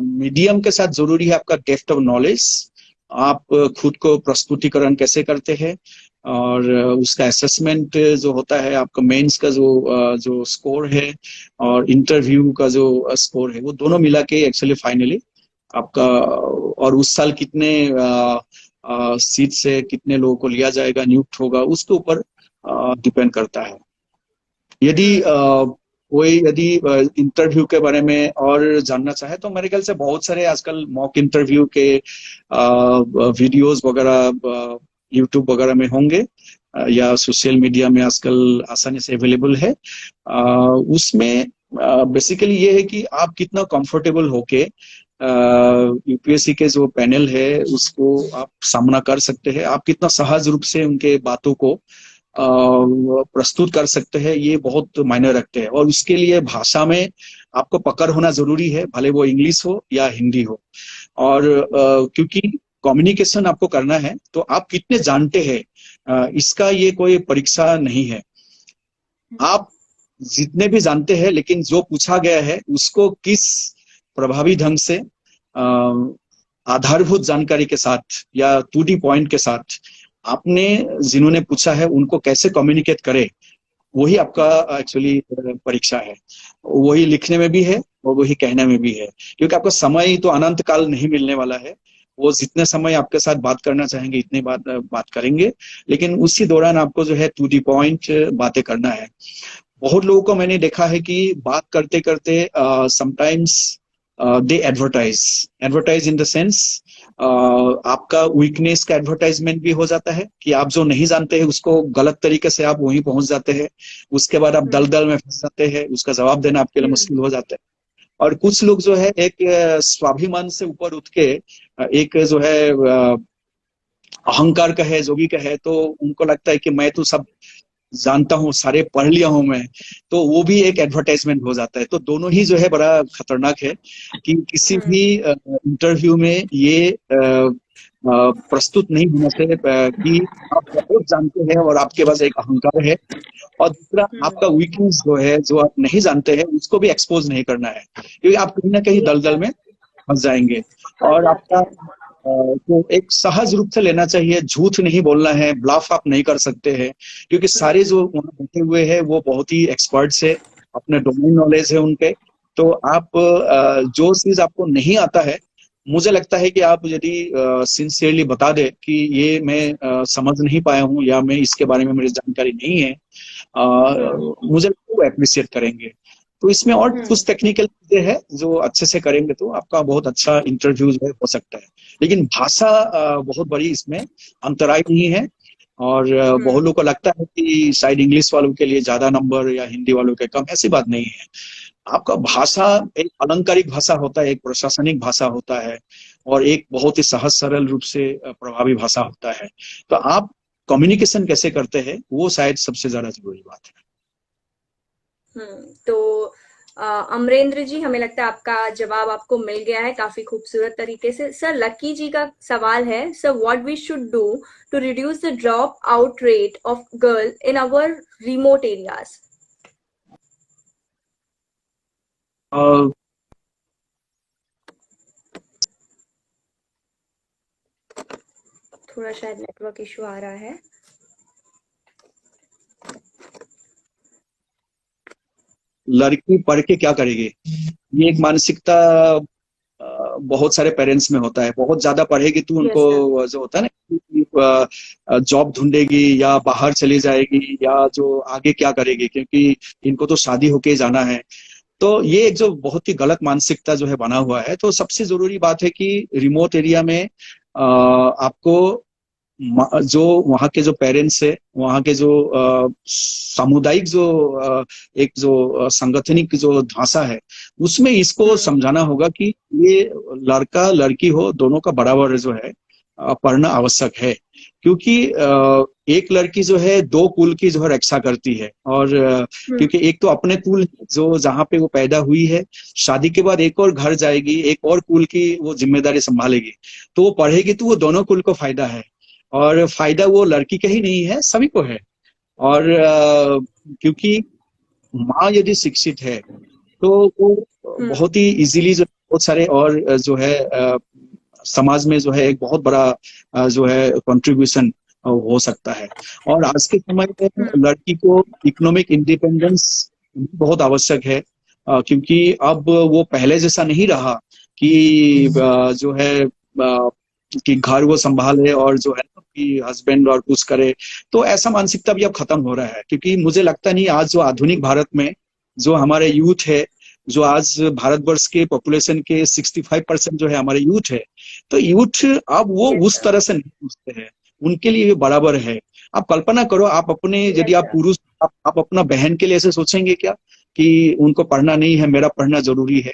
B: मीडियम के साथ जरूरी है आपका डेप्थ ऑफ नॉलेज, आप खुद को प्रस्तुतिकरण कैसे करते हैं, और उसका असेसमेंट जो होता है, आपका मेंस का जो स्कोर है और इंटरव्यू का जो स्कोर है, वो दोनों मिला के एक्चुअली फाइनली आपका, और उस साल कितने सीट से कितने लोगों को लिया जाएगा, नियुक्त होगा, उसके ऊपर डिपेंड करता है। यदि कोई यदि इंटरव्यू के बारे में और जानना चाहे तो मेरे ख्याल से बहुत सारे आजकल मॉक इंटरव्यू के वीडियोस वगैरह यूट्यूब वगैरह में होंगे, या सोशल मीडिया में आजकल आसानी से अवेलेबल है। उसमें बेसिकली ये है कि आप कितना कंफर्टेबल होके यूपीएससी के जो पैनल है उसको आप सामना कर सकते हैं, आप कितना सहज रूप से उनके बातों को प्रस्तुत कर सकते हैं, ये बहुत मायने रखते हैं। और उसके लिए भाषा में आपको पकड़ होना जरूरी है, भले वो इंग्लिश हो या हिंदी हो। और क्योंकि कम्युनिकेशन आपको करना है तो आप कितने जानते हैं, इसका ये कोई परीक्षा नहीं है। आप जितने भी जानते हैं, लेकिन जो पूछा गया है उसको किस प्रभावी ढंग से आधारभूत जानकारी के साथ या टू दी पॉइंट के साथ आपने जिन्होंने पूछा है उनको कैसे कम्युनिकेट करे, वही आपका एक्चुअली परीक्षा है। वही लिखने में भी है और वही कहने में भी है, क्योंकि आपका समय तो अनंत काल नहीं मिलने वाला है। वो जितने समय आपके साथ बात करना चाहेंगे इतने बात करेंगे, लेकिन उसी दौरान आपको जो है टू दी पॉइंट बातें करना है। बहुत लोगों को मैंने देखा है कि बात करते करते sometimes they advertise in the sense आपका वीकनेस का एडवर्टाइजमेंट भी हो जाता है कि आप जो नहीं जानते हैं उसको गलत तरीके से आप वहीं पहुंच जाते हैं। उसके बाद आप दलदल में फंस जाते हैं, उसका जवाब देना आपके लिए मुश्किल हो जाता है। और कुछ लोग जो है एक स्वाभिमान से ऊपर उठ के एक जो है अहंकार का है, जो भी का है, तो उनको लगता है कि मैं तो सब जानता हूँ, सारे पढ़ लिया हूं मैं, तो वो भी एक एडवर्टाइजमेंट हो जाता है। तो दोनों ही जो है बड़ा खतरनाक है कि किसी भी इंटरव्यू में ये प्रस्तुत नहीं होना चाहिए कि आप बहुत जानते हैं और आपके पास एक अहंकार है। और दूसरा, आपका वीकनेस जो है, जो आप नहीं जानते हैं, उसको भी एक्सपोज नहीं करना है, क्योंकि आप कहीं ना कहीं दलदल में फंस जाएंगे। और आपका तो एक सहज रूप से लेना चाहिए, झूठ नहीं बोलना है, ब्लफ आप नहीं कर सकते हैं, क्योंकि सारे जो वहाँ बैठे हुए हैं वो बहुत ही एक्सपर्ट्स है, अपने डोमेन नॉलेज है उनके। तो आप जो चीज आपको नहीं आता है, मुझे लगता है कि आप यदि सिंसियरली बता दे कि ये मैं समझ नहीं पाया हूँ या मैं इसके बारे में मेरी जानकारी नहीं है, मुझे वो अप्रिशिएट करेंगे। तो इसमें और कुछ टेक्निकल चीजें हैं जो अच्छे से करेंगे तो आपका बहुत अच्छा इंटरव्यू जो है हो सकता है। लेकिन भाषा बहुत बड़ी इसमें अंतराय नहीं है। और बहुत लोगों को लगता है कि शायद इंग्लिश वालों के लिए ज्यादा नंबर या हिंदी वालों के कम, ऐसी बात नहीं है। आपका भाषा एक अलंकारिक भाषा होता है, एक प्रशासनिक भाषा होता है, और एक बहुत ही सहज सरल रूप से प्रभावी भाषा होता है। तो आप कम्युनिकेशन कैसे करते हैं वो शायद सबसे ज्यादा जरूरी बात है।
A: तो अमरेंद्र जी, हमें लगता है आपका जवाब आपको मिल गया है काफी खूबसूरत तरीके से। सर, लकी जी का सवाल है, sir what we should do to reduce the drop out rate of girl in our remote areas. थोड़ा शायद नेटवर्क इशू आ रहा है।
B: लड़की पढ़ के क्या करेगी, ये एक मानसिकता बहुत सारे पेरेंट्स में होता है। बहुत ज्यादा पढ़ेगी तो उनको जो होता है ना, जॉब ढूंढेगी या बाहर चली जाएगी या जो आगे क्या करेगी, क्योंकि इनको तो शादी होके जाना है। तो ये एक जो बहुत ही गलत मानसिकता जो है बना हुआ है। तो सबसे जरूरी बात है कि रिमोट एरिया में आपको जो वहाँ के जो पेरेंट्स है, वहाँ के जो सामुदायिक जो एक जो संगठनिक जो ढांचा है, उसमें इसको समझाना होगा कि ये लड़का लड़की हो दोनों का बराबर जो है पढ़ना आवश्यक है। क्योंकि एक लड़की जो है दो कुल की जो है रक्षा करती है। और क्योंकि एक तो अपने कुल जो जहाँ पे वो पैदा हुई है, शादी के बाद एक और घर जाएगी, एक और कुल की वो जिम्मेदारी संभालेगी। तो वो पढ़ेगी तो वो दोनों कुल को फायदा है, और फायदा वो लड़की के ही नहीं है, सभी को है। और क्योंकि माँ यदि शिक्षित है तो वो बहुत ही इजीली जो बहुत सारे और जो है समाज में जो है एक बहुत बड़ा जो है कंट्रीब्यूशन हो सकता है। और आज के समय में लड़की को इकोनॉमिक इंडिपेंडेंस बहुत आवश्यक है, क्योंकि अब वो पहले जैसा नहीं रहा कि जो है कि घर वो संभाले और जो है कि हस्बैंड और कुछ करे। तो ऐसा मानसिकता भी अब खत्म हो रहा है, क्योंकि मुझे लगता नहीं आज जो आधुनिक भारत में जो हमारे यूथ है, जो आज भारतवर्ष के पॉपुलेशन के 65% जो है हमारे यूथ है, तो यूथ अब वो उस तरह से नहीं सोचते हैं, उनके लिए बराबर है। आप कल्पना करो, आप अपने यदि आप पुरुष आप अपना बहन के लिए ऐसे सोचेंगे क्या कि उनको पढ़ना नहीं है, मेरा पढ़ना जरूरी है?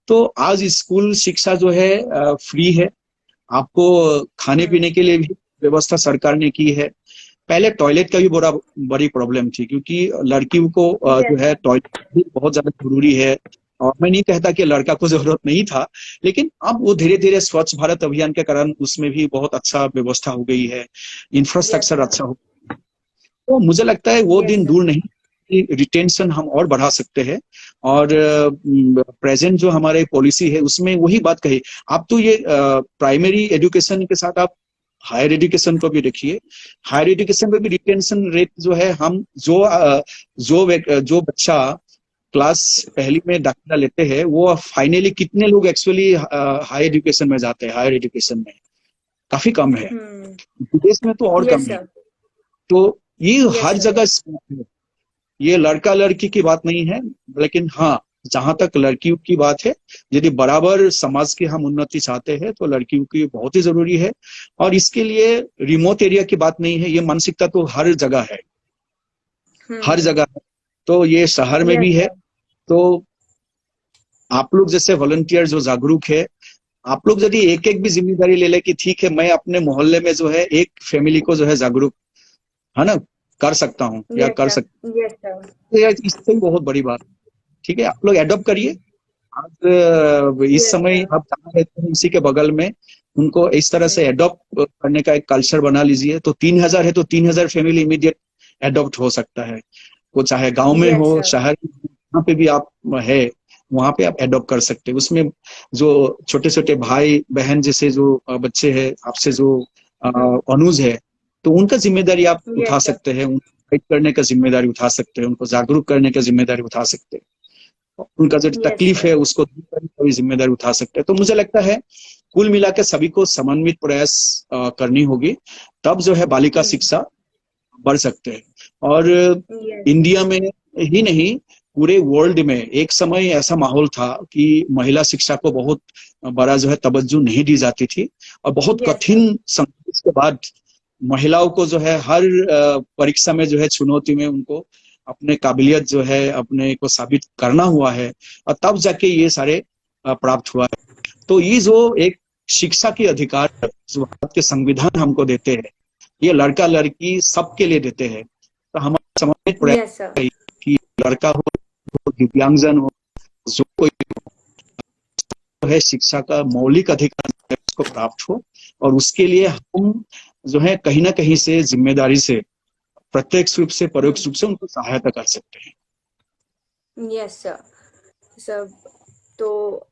B: तो आज स्कूल शिक्षा जो है फ्री है, आपको खाने पीने के लिए भी व्यवस्था सरकार ने की है। पहले टॉयलेट का भी बड़ी प्रॉब्लम थी, क्योंकि लड़कियों को जो है
A: यस
B: टॉयलेट भी बहुत ज्यादा जरूरी है। और मैं नहीं कहता कि लड़का को जरूरत नहीं था, लेकिन अब वो धीरे धीरे स्वच्छ भारत अभियान के कारण उसमें भी बहुत अच्छा व्यवस्था हो गई है,
A: यस
B: इंफ्रास्ट्रक्चर
A: सर
B: अच्छा हो। तो मुझे लगता है वो
A: यस
B: दिन
A: सर
B: दूर नहीं कि रिटेंशन हम और बढ़ा सकते हैं। और प्रेजेंट जो हमारे पॉलिसी है उसमें वही बात कही। आप तो ये प्राइमरी एजुकेशन के साथ आप हायर एजुकेशन को भी देखिए। हायर एजुकेशन में भी रिटेंशन रेट जो है, हम जो बच्चा क्लास पहली में दाखिला लेते हैं वो फाइनली कितने लोग एक्चुअली हायर एजुकेशन में जाते हैं, हायर एजुकेशन में काफी कम है।
A: हम्म
B: विदेश में तो और कम
A: यस
B: है।
A: सर
B: तो ये
A: यस
B: हर
A: सर
B: जगह स्कोप है। ये लड़का लड़की की बात नहीं है, लेकिन हाँ, जहां तक लड़कियों की बात है, यदि बराबर समाज की हम उन्नति चाहते हैं तो लड़कियों की बहुत ही जरूरी है। और इसके लिए रिमोट एरिया की बात नहीं है, ये मानसिकता तो हर जगह है, हर
A: हम्म
B: जगह है। तो ये शहर में
A: यस
B: भी है।
A: सर
B: तो आप लोग जैसे वॉलंटियर जो जागरूक है, आप लोग यदि एक एक भी जिम्मेदारी ले ले कि ठीक है मैं अपने मोहल्ले में जो है एक फैमिली को जो है जागरूक, है ना, कर सकता हूँ या
A: यस
B: कर
A: सर
B: सकता
A: यस सर
B: हूँ, तो इससे ही बहुत बड़ी बात। ठीक है, आप लोग एडॉप्ट करिए। आप इस
A: यस
B: समय
A: सर
B: आप जहाँ रहते हैं उसी के बगल में उनको इस तरह से एडॉप्ट करने का एक कल्चर बना लीजिए। तो 3,000 है तो 3,000 फैमिली इमीडिएट एडॉप्ट हो सकता है। वो चाहे गांव में
A: यस
B: हो,
A: सर
B: शहर में, जहाँ पे भी आप है वहां पे आप एडॉप्ट कर सकते हैं। उसमें जो छोटे छोटे भाई बहन जैसे जो बच्चे हैं आपसे जो अ, अनुज है, तो उनका जिम्मेदारी आप
A: यस
B: उठा
A: सर
B: सकते हैं, उनको गाइड करने का जिम्मेदारी उठा सकते हैं, उनको जागरूक करने का जिम्मेदारी उठा सकते हैं, उनका जो
A: यस
B: तकलीफ
A: सर
B: है उसको दूर करने का भी जिम्मेदारी उठा सकते हैं। तो मुझे लगता है कुल मिला के सभी को समन्वित प्रयास करनी होगी, तब जो है बालिका शिक्षा बढ़ सकते हैं। और
A: यस
B: इंडिया में ही नहीं, पूरे वर्ल्ड में एक समय ऐसा माहौल था कि महिला शिक्षा को बहुत बड़ा जो है तवज्जो नहीं दी जाती थी, और बहुत
A: यस सर
B: कठिन संघर्ष के बाद महिलाओं को जो है हर परीक्षा में जो है चुनौती में उनको अपने काबिलियत जो है अपने को साबित करना हुआ है, और तब जाके ये सारे प्राप्त हुआ है। तो ये जो एक शिक्षा के अधिकार जो भारत के संविधान हमको देते हैं, ये लड़का लड़की सबके लिए देते हैं। तो हमारा समन्वित प्रयास
A: यस सर
B: है कि लड़का हो दिव्यांगजन हो, जो कोई है शिक्षा का मौलिक अधिकार है, उसको प्राप्त हो। और उसके लिए हम जो है कहीं ना कहीं से जिम्मेदारी से प्रत्यक्ष रूप से परोक्ष रूप से उनको सहायता कर सकते हैं।
A: यस सर सर तो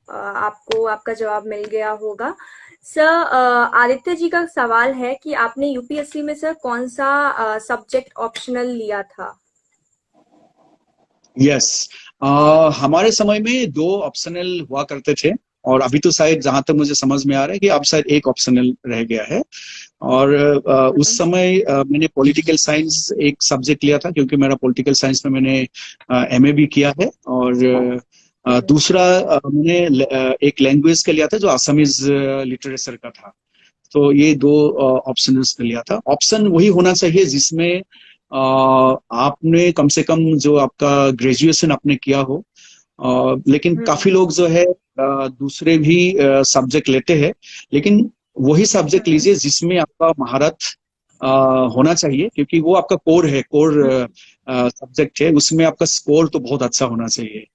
A: आपको आपका जवाब मिल गया होगा सर। आदित्य जी का सवाल है कि आपने यूपीएससी में सर कौन सा सब्जेक्ट ऑप्शनल लिया था।
B: यस, हमारे समय में दो ऑप्शनल हुआ करते थे, और अभी तो शायद जहां तक मुझे समझ में आ रहा है कि अब शायद एक ऑप्शनल रह गया है। और उस समय मैंने पॉलिटिकल साइंस एक सब्जेक्ट लिया था, क्योंकि मेरा पॉलिटिकल साइंस में मैंने एमए भी किया है। और दूसरा मैंने एक लैंग्वेज का लिया था जो असमीज लिटरेचर का था। तो ये दो ऑप्शंस लिया था। ऑप्शन वही होना चाहिए जिसमें आपने कम से कम जो आपका ग्रेजुएशन आपने किया हो। लेकिन काफी लोग जो है दूसरे भी सब्जेक्ट लेते हैं, लेकिन वही सब्जेक्ट लीजिए जिसमें आपका महारत अ, होना चाहिए, क्योंकि वो आपका कोर है, कोर सब्जेक्ट है, उसमें आपका स्कोर तो बहुत अच्छा होना चाहिए।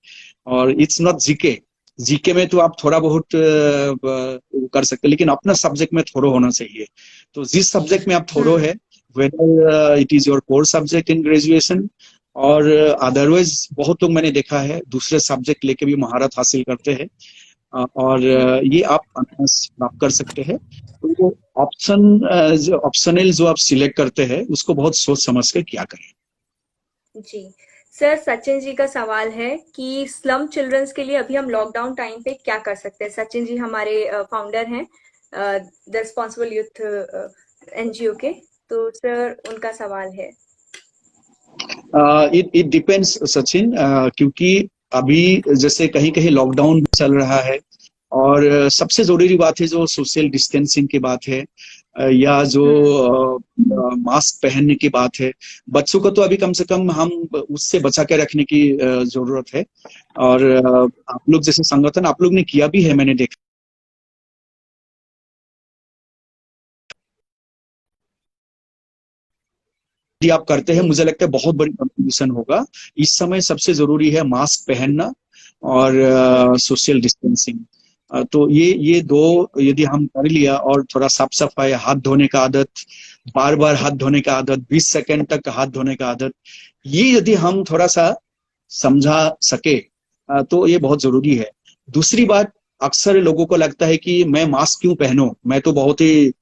B: और इट्स नॉट जीके। जीके में तो आप थोड़ा बहुत कर सकते हैं, लेकिन अपना सब्जेक्ट में थोड़ा होना चाहिए। तो जिस सब्जेक्ट में आप थोड़ा है, whether it is your core subject in graduation, और अदरवाइज बहुत लोग मैंने देखा है दूसरे सब्जेक्ट लेके भी महारत हासिल करते हैं। और ये आप प्राप्त कर सकते हैं। तो वो जो ऑप्शनल जो आप सिलेक्ट करते हैं उसको बहुत सोच समझ के क्या करें।
A: जी सर, सचिन जी का सवाल है कि स्लम चिल्ड्रंस के लिए अभी हम लॉकडाउन टाइम पे क्या कर सकते हैं। सचिन जी हमारे फाउंडर हैं द रिस्पॉन्सिबल यूथ एनजीओ के। तो सर उनका सवाल है।
B: इट इट डिपेंड्स सचिन, क्योंकि अभी जैसे कहीं कहीं लॉकडाउन चल रहा है, और सबसे जरूरी बात है जो सोशल डिस्टेंसिंग की बात है, या जो मास्क पहनने की बात है। बच्चों को तो अभी कम से कम हम उससे बचा के रखने की जरूरत है। और आप लोग जैसे संगठन आप लोग ने किया भी है, मैंने देखा। यदि आप करते हैं, मुझे लगता है बहुत बड़ी कंट्रीब्यूशन होगा। इस समय सबसे जरूरी है मास्क पहनना और सोशल डिस्टेंसिंग। तो ये दो यदि हम कर लिया, और थोड़ा साफ सफाई, हाथ धोने का आदत, बार बार हाथ धोने का आदत, 20 सेकंड तक हाथ धोने का आदत, ये यदि हम थोड़ा सा समझा सके तो ये बहुत जरूरी है। दूसरी बात, अक्सर लोगों को लगता है कि मैं मास्क क्यों पहनूं, मैं तो बहुत ही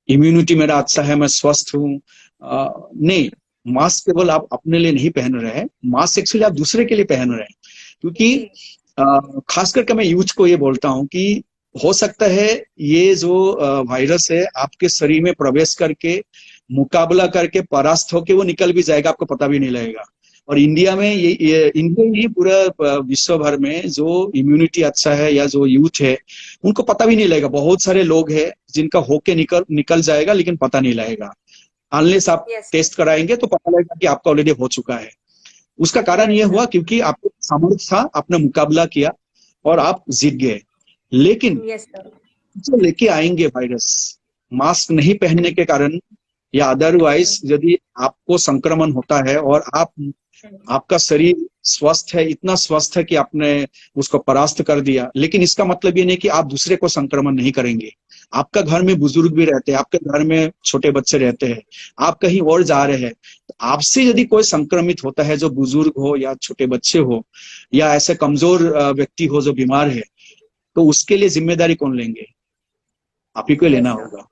B: इम्यूनिटी मेरा अच्छा है, मैं स्वस्थ हूँ। नहीं, मास्क केवल आप अपने लिए नहीं पहन रहे हैं, मास्क एक्चुअली आप दूसरे के लिए पहन रहे हैं। क्योंकि
A: जी
B: खास करके मैं यूथ को ये बोलता हूँ कि हो सकता है ये जो वायरस है आपके शरीर में प्रवेश करके, मुकाबला करके, परास्त होके वो निकल भी जाएगा, आपको पता भी नहीं लगेगा। और इंडिया में ये इंडिया ही पूरा विश्व भर में जो इम्यूनिटी अच्छा है या जो यूथ है, उनको पता भी नहीं लगेगा। बहुत सारे लोग हैं जिनका होके निकल निकल जाएगा, लेकिन पता नहीं लगेगा। अनलेस आप
A: यस सर
B: टेस्ट कराएंगे तो पता लगेगा कि आपका ऑलरेडी हो चुका है। उसका कारण ये
A: यस
B: हुआ
A: सर
B: क्योंकि आपको सामर्थ्य था, आपने मुकाबला किया और आप जीत गए। लेकिन
A: यस सर
B: जो लेके आएंगे वायरस, मास्क नहीं पहनने के कारण या अदरवाइज यदि आपको संक्रमण होता है और आपका शरीर स्वस्थ है, इतना स्वस्थ है कि आपने उसको परास्त कर दिया, लेकिन इसका मतलब ये नहीं कि आप दूसरे को संक्रमण नहीं करेंगे। आपका घर में बुजुर्ग भी रहते हैं, आपके घर में छोटे बच्चे रहते हैं, आप कहीं और जा रहे हैं, तो आपसे यदि कोई संक्रमित होता है, जो बुजुर्ग हो या छोटे बच्चे हो या ऐसे कमजोर व्यक्ति हो जो बीमार है, तो उसके लिए जिम्मेदारी कौन लेंगे? आप ही को लेना
A: यस सर
B: होगा।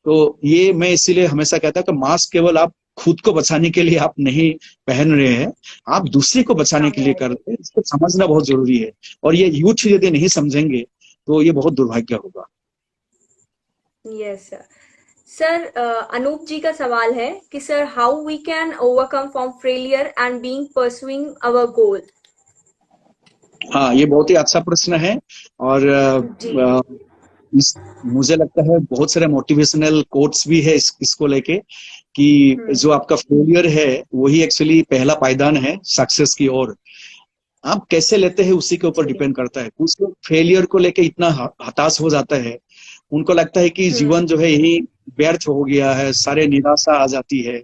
B: तो ये मैं इसीलिए हमेशा कहता हूँ कि मास्क केवल आप खुद को बचाने के लिए आप नहीं पहन रहे हैं, आप दूसरे को बचाने के
A: सामने
B: लिए कर
A: आएंगे
B: रहे हैं। इसको समझना बहुत जरूरी है। और ये यूथ यदि नहीं समझेंगे तो ये बहुत दुर्भाग्य होगा।
A: Yes sir sir Anoop ji का सवाल है कि sir how we can overcome from failure and being pursuing our goal.
B: हाँ, ये बहुत ही अच्छा प्रश्न है। और
A: जी
B: मुझे लगता है बहुत सारे मोटिवेशनल कोट्स भी है इसको लेके, कि जो आपका फेलियर है वही एक्चुअली पहला पायदान है सक्सेस की ओर। आप कैसे लेते हैं उसी के ऊपर
A: जी
B: डिपेंड करता है। कुछ लोग फेलियर को लेके इतना हताश हो जाता है, उनको लगता है कि जीवन जो है यही व्यर्थ हो गया है, सारे निराशा आ जाती है,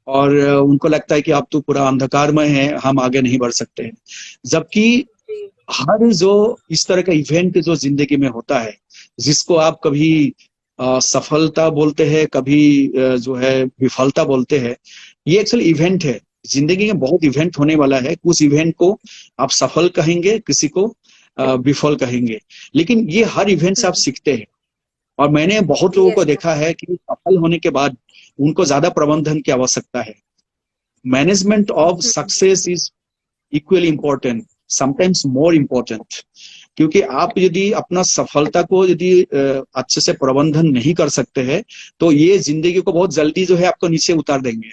B: और उनको लगता है कि अब तो पूरा अंधकारमय है, हम आगे नहीं बढ़ सकते हैं। जबकि
A: जी
B: हर जो इस तरह का इवेंट जो जिंदगी में होता है, जिसको आप कभी सफलता बोलते हैं, कभी जो है विफलता बोलते हैं, ये एक्चुअली इवेंट है। जिंदगी में बहुत इवेंट होने वाला है, कुछ इवेंट को आप सफल कहेंगे, किसी को विफल कहेंगे, लेकिन ये हर इवेंट से आप सीखते हैं। और मैंने बहुत लोगों को
A: यस
B: देखा है कि सफल होने के बाद उनको ज्यादा प्रबंधन की आवश्यकता है। Management of success is equally important, sometimes more important. क्योंकि आप यदि अपना सफलता को यदि अच्छे से प्रबंधन नहीं कर सकते हैं, तो ये जिंदगी को बहुत जल्दी जो है आपको नीचे उतार देंगे।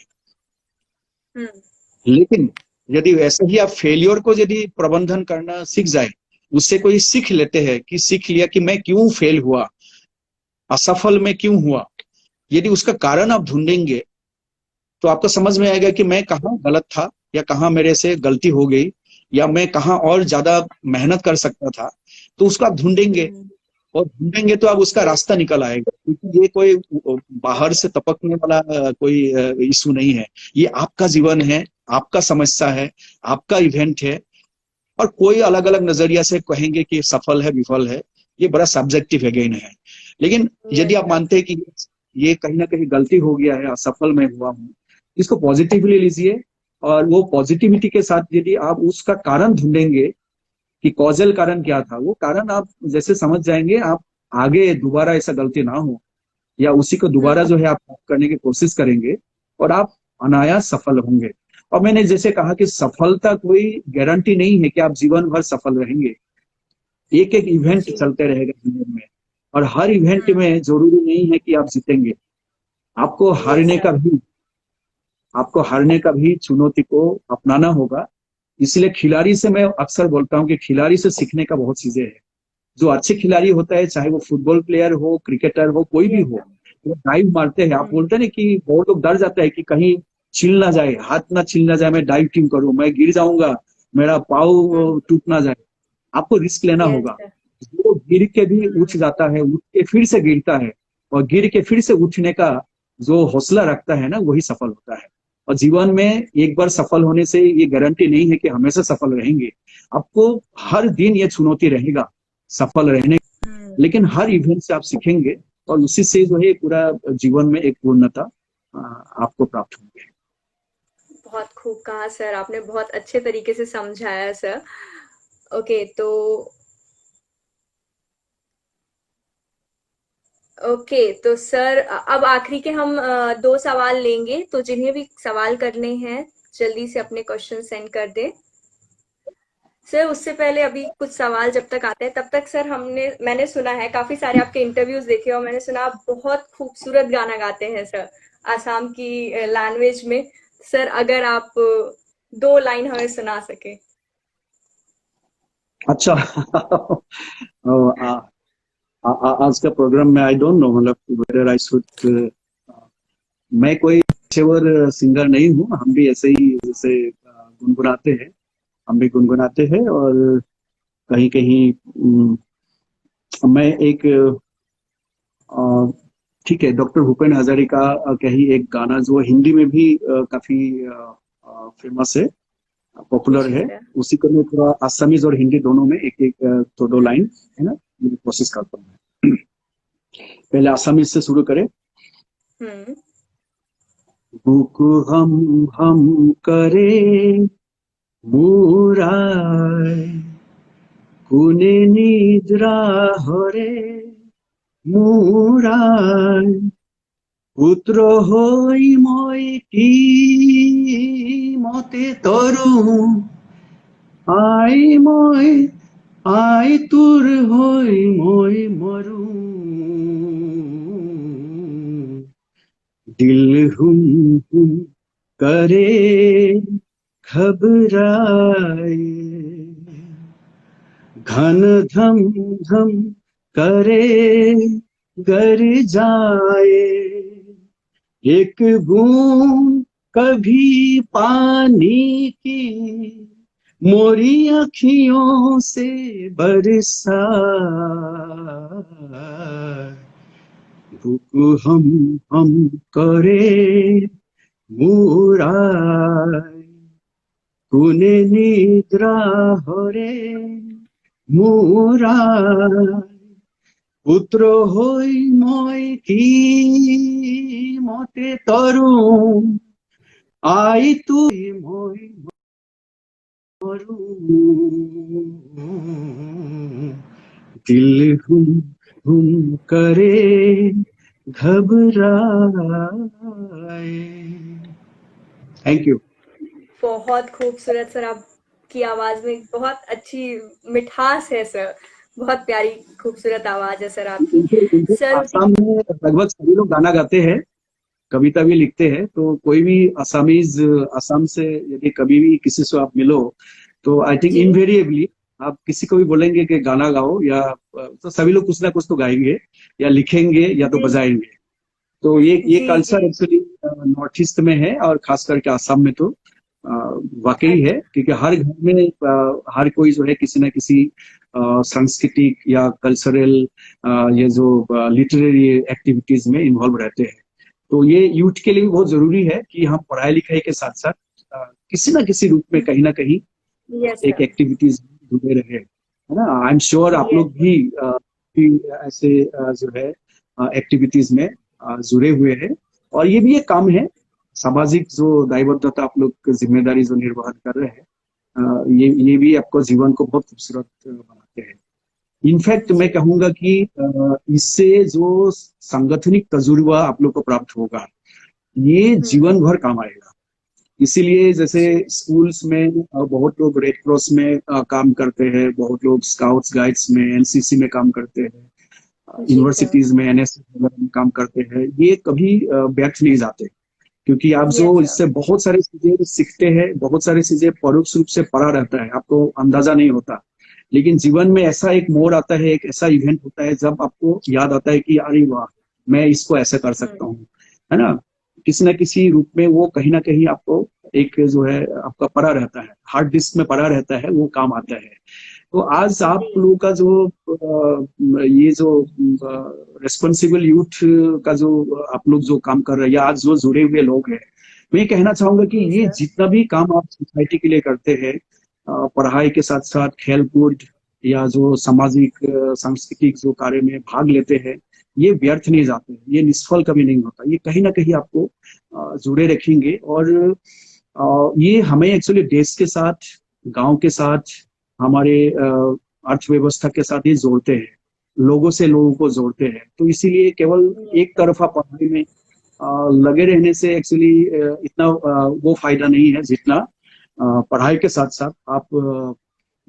B: लेकिन यदि वैसे ही आप फेलियर को यदि प्रबंधन करना सीख जाए, उससे कोई सीख लेते हैं कि सीख लिया कि मैं क्यों फेल हुआ, असफल में क्यों हुआ, यदि उसका कारण आप ढूंढेंगे तो आपको समझ में आएगा कि मैं कहाँ गलत था, या कहाँ मेरे से गलती हो गई, या मैं कहाँ और ज्यादा मेहनत कर सकता था। तो उसको आप ढूंढेंगे, और ढूंढेंगे तो अब उसका
A: जी
B: रास्ता निकल आएगा। क्योंकि ये कोई बाहर से टपकने वाला कोई इशू नहीं है। ये आपका जीवन है, आपका समस्या है, आपका इवेंट है। और कोई अलग अलग नजरिया से कहेंगे कि सफल है विफल है, ये बड़ा सब्जेक्टिव अगेन है। लेकिन यदि
A: यस
B: आप
A: सर
B: मानते हैं कि ये कहीं ना कहीं गलती हो गया है, असफल मैं हुआ हूँ, इसको पॉजिटिवली लीजिए। और वो पॉजिटिविटी के साथ यदि आप उसका कारण ढूंढेंगे कि कॉजल कारण क्या था, वो कारण आप जैसे समझ जाएंगे, आप आगे दोबारा ऐसा गलती ना हो, या उसी को दोबारा जो है आप करने की कोशिश करेंगे, और आप अनायास सफल होंगे। और मैंने जैसे कहा कि सफलता कोई गारंटी नहीं है कि आप जीवन भर सफल रहेंगे। एक एक इवेंट
A: जी
B: चलते रहेगा जीवन में, और हर इवेंट में जरूरी नहीं है कि आप जीतेंगे। आपको
A: यस
B: हारने का
A: सर
B: भी आपको हारने का भी चुनौती को अपनाना होगा। इसलिए खिलाड़ी से मैं अक्सर बोलता हूँ कि खिलाड़ी से सीखने का बहुत चीजें हैं। जो अच्छे खिलाड़ी होता है, चाहे वो फुटबॉल प्लेयर हो, क्रिकेटर हो, कोई भी
A: यस
B: हो,
A: सर
B: वो डाइव मारते हैं। आप बोलते हैं ना कि बहुत लोग डर जाता है कि कहीं छिल ना जाए, हाथ ना छिल ना जाए, मैं डाइव क्यों करूं, मैं गिर जाऊंगा, मेरा पाँव टूट ना जाए। आपको रिस्क लेना
A: यस
B: होगा।
A: सर
B: वो गिर के भी उठ जाता है, उठ के फिर से गिरता है, और गिर के फिर से उठने का जो हौसला रखता है ना, वही सफल होता है। और जीवन में एक बार सफल होने से ये गारंटी नहीं है कि हमेशा सफल रहेंगे। आपको हर दिन ये चुनौती रहेगा सफल रहने, लेकिन हर इवेंट से आप सीखेंगे और उसी से जो है पूरा जीवन में एक पूर्णता आपको प्राप्त होगी।
A: बहुत खूब कहा सर, आपने बहुत अच्छे तरीके से समझाया सर। ओके तो सर अब आखिरी के हम दो सवाल लेंगे, तो जिन्हें भी सवाल करने हैं जल्दी से अपने क्वेश्चन सेंड कर दें। सर उससे पहले अभी कुछ सवाल जब तक आते हैं तब तक सर मैंने सुना है, काफी सारे आपके इंटरव्यूज देखे और मैंने सुना आप बहुत खूबसूरत गाना गाते हैं सर, आसाम की लैंग्वेज में। सर अगर आप दो लाइन हमें सुना सके।
B: अच्छा आज का प्रोग्राम में आई डोंट नो, मतलब वेदर आई शुड, मैं कोई पेशेवर सिंगर नहीं हूँ, हम भी ऐसे ही जैसे गुनगुनाते हैं, हम भी गुनगुनाते हैं और कहीं कहीं मैं एक ठीक है, डॉक्टर भूपेन हजारिका का ही एक गाना जो हिंदी में भी काफी फेमस है, पॉपुलर
A: जी
B: है,
A: सर।
B: उसी को मैं थोड़ा असमीज और हिंदी दोनों में एक एक तो दो लाइन है ना, मैं कोशिश करता हूँ। पहले असमीज से शुरू करें।
A: हम्म।
B: बुकु हम करे मुराय कुने निद्रा हरे मुराय পুত্র হই মই কি মতে তরু আই মই আই তোর হই মই মরু দিল হুম হুম করে घबराए घन धम धम करे गर जाए एक बूंद कभी पानी की मोरी अखियों से बरसा भूख हम करे मुराय कुने निद्रा हरे मुराय পুত্র হই মই কি মতে তরুণ আই তুই মই মরু দিল হুম হুম করে घबराए। Thank you.
A: बहुत खूबसूरत सर, आपकी आवाज में बहुत अच्छी मिठास है सर, बहुत प्यारी खूबसूरत आवाज है सर आपकी। सर
B: आसाम में लगभग सभी लोग गाना गाते हैं, कविता भी लिखते हैं, तो कोई भी असामीज असम से यदि कभी भी किसी से आप मिलो तो आई थिंक
A: जी
B: इनवेरिएबली आप किसी को भी बोलेंगे कि गाना गाओ या तो सभी लोग कुछ ना कुछ तो गाएंगे या लिखेंगे या तो
A: जी
B: बजाएंगे। तो ये
A: जी जी।
B: कल्चर एक्चुअली नॉर्थ ईस्ट में है और खास करके आसाम में तो वाकई है,
A: अच्छा।
B: क्योंकि हर घर में हर कोई जो है किसी ना किसी सांस्कृतिक या कल्चरल ये जो लिटरेरी एक्टिविटीज में इन्वॉल्व रहते हैं। तो ये यूथ के लिए भी बहुत जरूरी है कि हम पढ़ाई लिखाई के साथ साथ किसी ना किसी रूप में कहीं ना कहीं
A: यस
B: एक
A: सर।
B: एक्टिविटीज में जुड़े रहे, है ना। आई एम श्योर आप
A: यस।
B: लोग भी ऐसे जो है एक्टिविटीज में जुड़े हुए हैं और ये भी एक काम है, सामाजिक जो दायबद्धता आप लोग जिम्मेदारी जो निर्वाह कर रहे हैं, ये भी आपको जीवन को बहुत खूबसूरत बनाते हैं। इनफैक्ट मैं
A: जी।
B: कहूंगा कि इससे जो सांगठनिक तजुर्बा आप लोग को प्राप्त होगा ये जीवन भर काम आएगा। इसीलिए जैसे
A: जी
B: स्कूल्स में बहुत लोग रेड क्रॉस में काम करते हैं, बहुत लोग स्काउट्स गाइड्स में एनसीसी में काम करते हैं,
A: जी सर।
B: यूनिवर्सिटीज में एनएसएस में काम करते हैं, ये कभी व्यर्थ नहीं जाते, क्योंकि आप
A: यस
B: जो
A: सर।
B: इससे बहुत सारी चीजें सीखते हैं, बहुत सारी चीजें परोक्ष रूप से पड़ा रहता है, आपको अंदाजा नहीं होता, लेकिन जीवन में ऐसा एक मोड़ आता है, एक ऐसा इवेंट होता है जब आपको याद आता है कि अरे वाह मैं इसको ऐसे कर सकता हूँ, है ना। किसी न किसी रूप में वो कहीं ना कहीं आपको एक जो है आपका पड़ा रहता है, हार्ड डिस्क में पड़ा रहता है, वो काम आता है। तो आज आप
A: जी
B: लोगों का जो ये जो रिस्पॉन्सिबल यूथ का जो आप लोग जो काम कर रहे हैं या आज जो जुड़े हुए लोग हैं, मैं ये कहना चाहूंगा कि
A: जी
B: ये
A: सर।
B: जितना भी काम आप सोसाइटी के लिए करते हैं, पढ़ाई के साथ साथ खेल कूद या जो सामाजिक सांस्कृतिक जो कार्य में भाग लेते हैं, ये व्यर्थ नहीं जाते, ये निष्फल कभी नहीं होता, ये कहीं ना कहीं आपको जुड़े रखेंगे। और ये हमें एक्चुअली देश के साथ, गांव के साथ, हमारे अर्थव्यवस्था के साथ ये जोड़ते हैं, लोगों से लोगों को जोड़ते हैं। तो इसीलिए केवल एक तरफा पढ़ाई में लगे रहने से एक्चुअली इतना वो फायदा नहीं है, जितना पढ़ाई के साथ साथ आप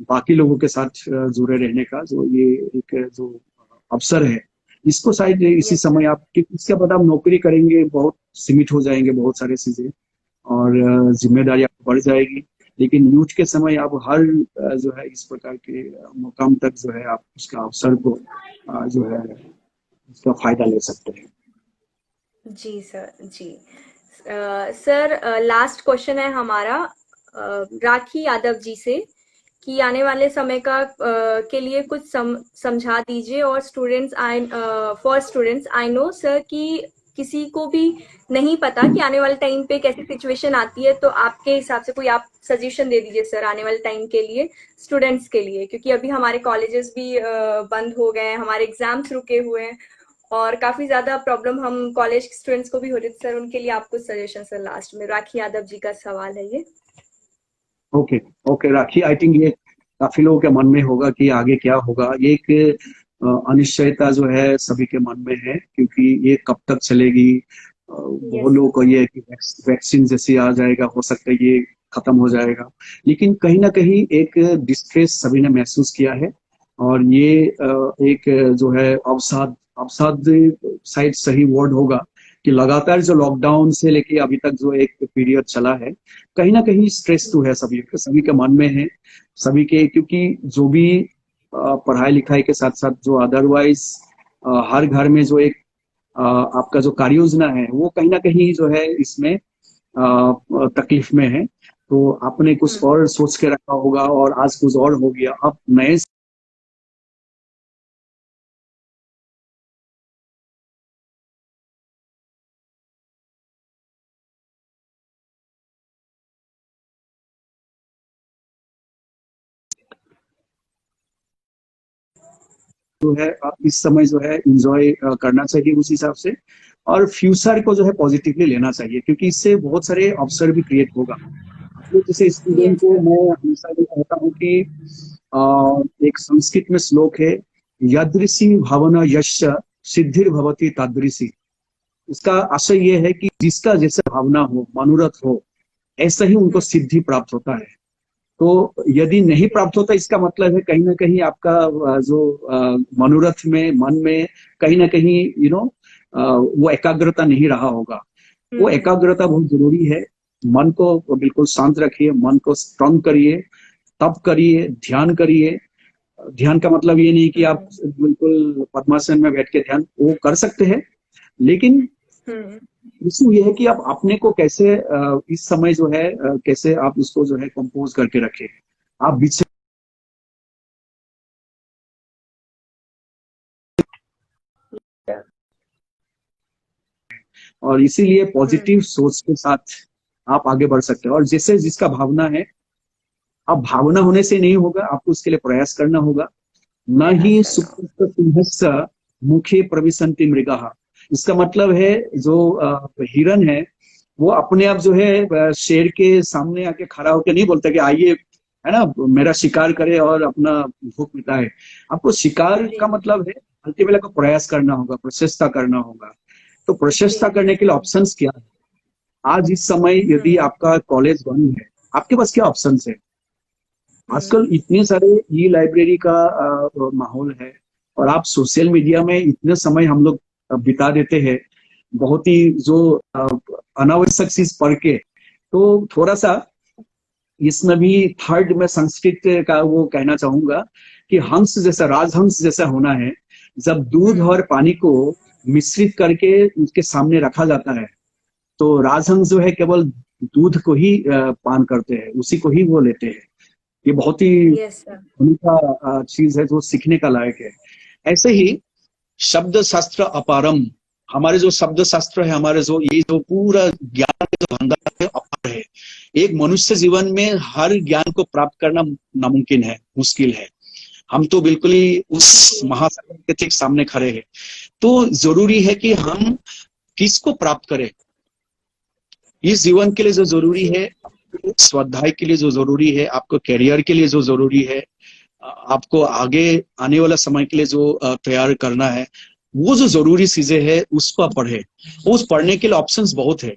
B: बाकी लोगों के साथ जुड़े रहने का जो ये एक जो अवसर है, इसको शायद इसी
A: यस
B: समय
A: सर।
B: आप, क्योंकि इसके बाद आप नौकरी करेंगे, बहुत सीमित हो जाएंगे बहुत सारी चीजें, और जिम्मेदारी आपको बढ़ जाएगी। लेकिन यूथ के समय आप हर जो है इस प्रकार के मुकाम तक जो है आप उसका अवसर को जो है इसका फायदा ले सकते हैं।
A: जी सर। जी सर, लास्ट क्वेश्चन है हमारा राखी यादव जी से कि आने वाले समय का के लिए कुछ समझा दीजिए। और students I for students I know sir कि किसी को भी नहीं पता कि आने वाले टाइम पे कैसी सिचुएशन आती है, तो आपके हिसाब से कोई आप सजेशन दे दीजिए सर आने वाले टाइम के लिए स्टूडेंट्स के लिए, क्योंकि अभी हमारे कॉलेजेस भी बंद हो गए हैं, हमारे एग्जाम्स रुके हुए हैं और काफी ज्यादा प्रॉब्लम हम कॉलेज स्टूडेंट्स को भी हो रही है। सर उनके लिए आप कुछ सजेशन सर लास्ट में, राखी यादव जी का सवाल है ये।
B: Okay, okay rakhi, I think ये काफी लोगों के मन में होगा कि आगे क्या होगा। ये एक अनिश्चयता जो है सभी के मन में है, क्योंकि ये कब तक चलेगी। बहुत
A: यस
B: लोगों
A: सर।
B: को ये है कि वैक्सीन जैसे आ जाएगा, हो सकता है ये खत्म हो जाएगा। लेकिन कहीं ना कहीं एक डिस्ट्रेस सभी ने महसूस किया है, और ये एक जो है अवसाद, अवसाद शायद सही वर्ड होगा, कि लगातार जो लॉकडाउन से लेके अभी तक जो एक पीरियड चला है, कहीं ना कहीं स्ट्रेस तो है सभी के मन में है, सभी के। क्योंकि जो भी पढ़ाई लिखाई के साथ साथ जो अदरवाइज हर घर में जो एक आपका जो कार्य योजना है, वो कहीं ना कहीं जो है इसमें तकलीफ में है। तो आपने कुछ
A: हम्म।
B: और सोच के रखा होगा और आज कुछ और हो गया, अब नए जो है इस समय जो है इंजॉय करना चाहिए उस हिसाब से, और फ्यूचर को जो है पॉजिटिवली लेना चाहिए, क्योंकि इससे बहुत सारे अवसर भी क्रिएट होगा। तो जैसे स्टूडेंट
A: यस
B: को
A: सर।
B: मैं हमेशा ये कहता हूँ कि एक संस्कृत में श्लोक है, यादृशी भावना यश सिद्धिर भवती तादृशी। इसका आशय ये है कि जिसका जैसा भावना हो, मनोरथ हो, ऐसा ही उनको
A: हम्म।
B: सिद्धि प्राप्त होता है। तो यदि नहीं प्राप्त होता, इसका मतलब है कहीं ना कहीं आपका जो मनोरथ में, मन में कहीं ना कहीं वो एकाग्रता नहीं रहा होगा। वो
A: हम्म।
B: एकाग्रता बहुत जरूरी है। मन को बिल्कुल शांत रखिए, मन को स्ट्रांग करिए, तप करिए, ध्यान करिए। ध्यान का मतलब ये नहीं कि आप
A: हम्म।
B: बिल्कुल पद्मासन में बैठ के ध्यान, वो कर सकते हैं, लेकिन
A: हम्म।
B: इशू ये है कि आप अपने को कैसे इस समय जो है कैसे आप उसको जो है कंपोज करके रखें। आप बीच, और इसीलिए
A: हम्म।
B: पॉजिटिव सोच के साथ आप आगे बढ़ सकते हैं। और जैसे जिसका भावना है, अब भावना होने से नहीं होगा, आपको उसके लिए प्रयास करना होगा। न
A: प्रयास
B: ही
A: करना होगा।
B: सुप्त सिंहस्स मुखे प्रविशन्ति मृगाः। इसका मतलब है जो हिरन है, वो अपने आप जो है शेर के सामने आके खड़ा होकर नहीं बोलता कि आइए, है ना, मेरा शिकार करे और अपना भूख मिटाए। आपको शिकार
A: जी।
B: का मतलब है अल्टीमेटली को प्रयास करना होगा, प्रचेष्टा करना होगा। तो
A: जी।
B: प्रशस्ता करने के लिए ऑप्शंस क्या है? आज इस समय यदि
A: हम्म।
B: आपका कॉलेज बंद है, आपके पास क्या ऑप्शंस है?
A: हम्म।
B: आजकल इतने सारे ई लाइब्रेरी का माहौल है, और आप सोशल मीडिया में इतने समय हम लोग बिता देते हैं, बहुत ही जो अनावश्यक चीज पढ़ के। तो थोड़ा सा इसमें भी थर्ड में संस्कृत का वो कहना चाहूंगा कि हंस जैसा, राजहंस जैसा होना है। जब दूध
A: हम्म।
B: और पानी को मिश्रित करके उसके सामने रखा जाता है, तो राजहंस जो है केवल दूध को ही पान करते हैं, उसी को ही वो लेते हैं। ये बहुत ही
A: यस सर।
B: उनका चीज है जो सीखने का लायक है। ऐसे ही शब्द शास्त्र अपारम, हमारे जो शब्द शास्त्र है, हमारे जो ये जो पूरा ज्ञान का जो भंडार है अपार है। एक मनुष्य जीवन में हर ज्ञान को प्राप्त करना नामुमकिन है, मुश्किल है। हम तो बिल्कुल ही उस महासागर के ठीक सामने खड़े हैं। तो जरूरी है कि हम किसको प्राप्त करें। इस जीवन के लिए जो जरूरी
A: जी।
B: है, स्वाध्याय के लिए जो जरूरी है, आपको करियर के लिए जो जरूरी है, आपको आगे आने वाला समय के लिए जो तैयार करना है, वो जो जरूरी चीजें हैं उसको आप पढ़े। उस पढ़ने के लिए ऑप्शंस बहुत है।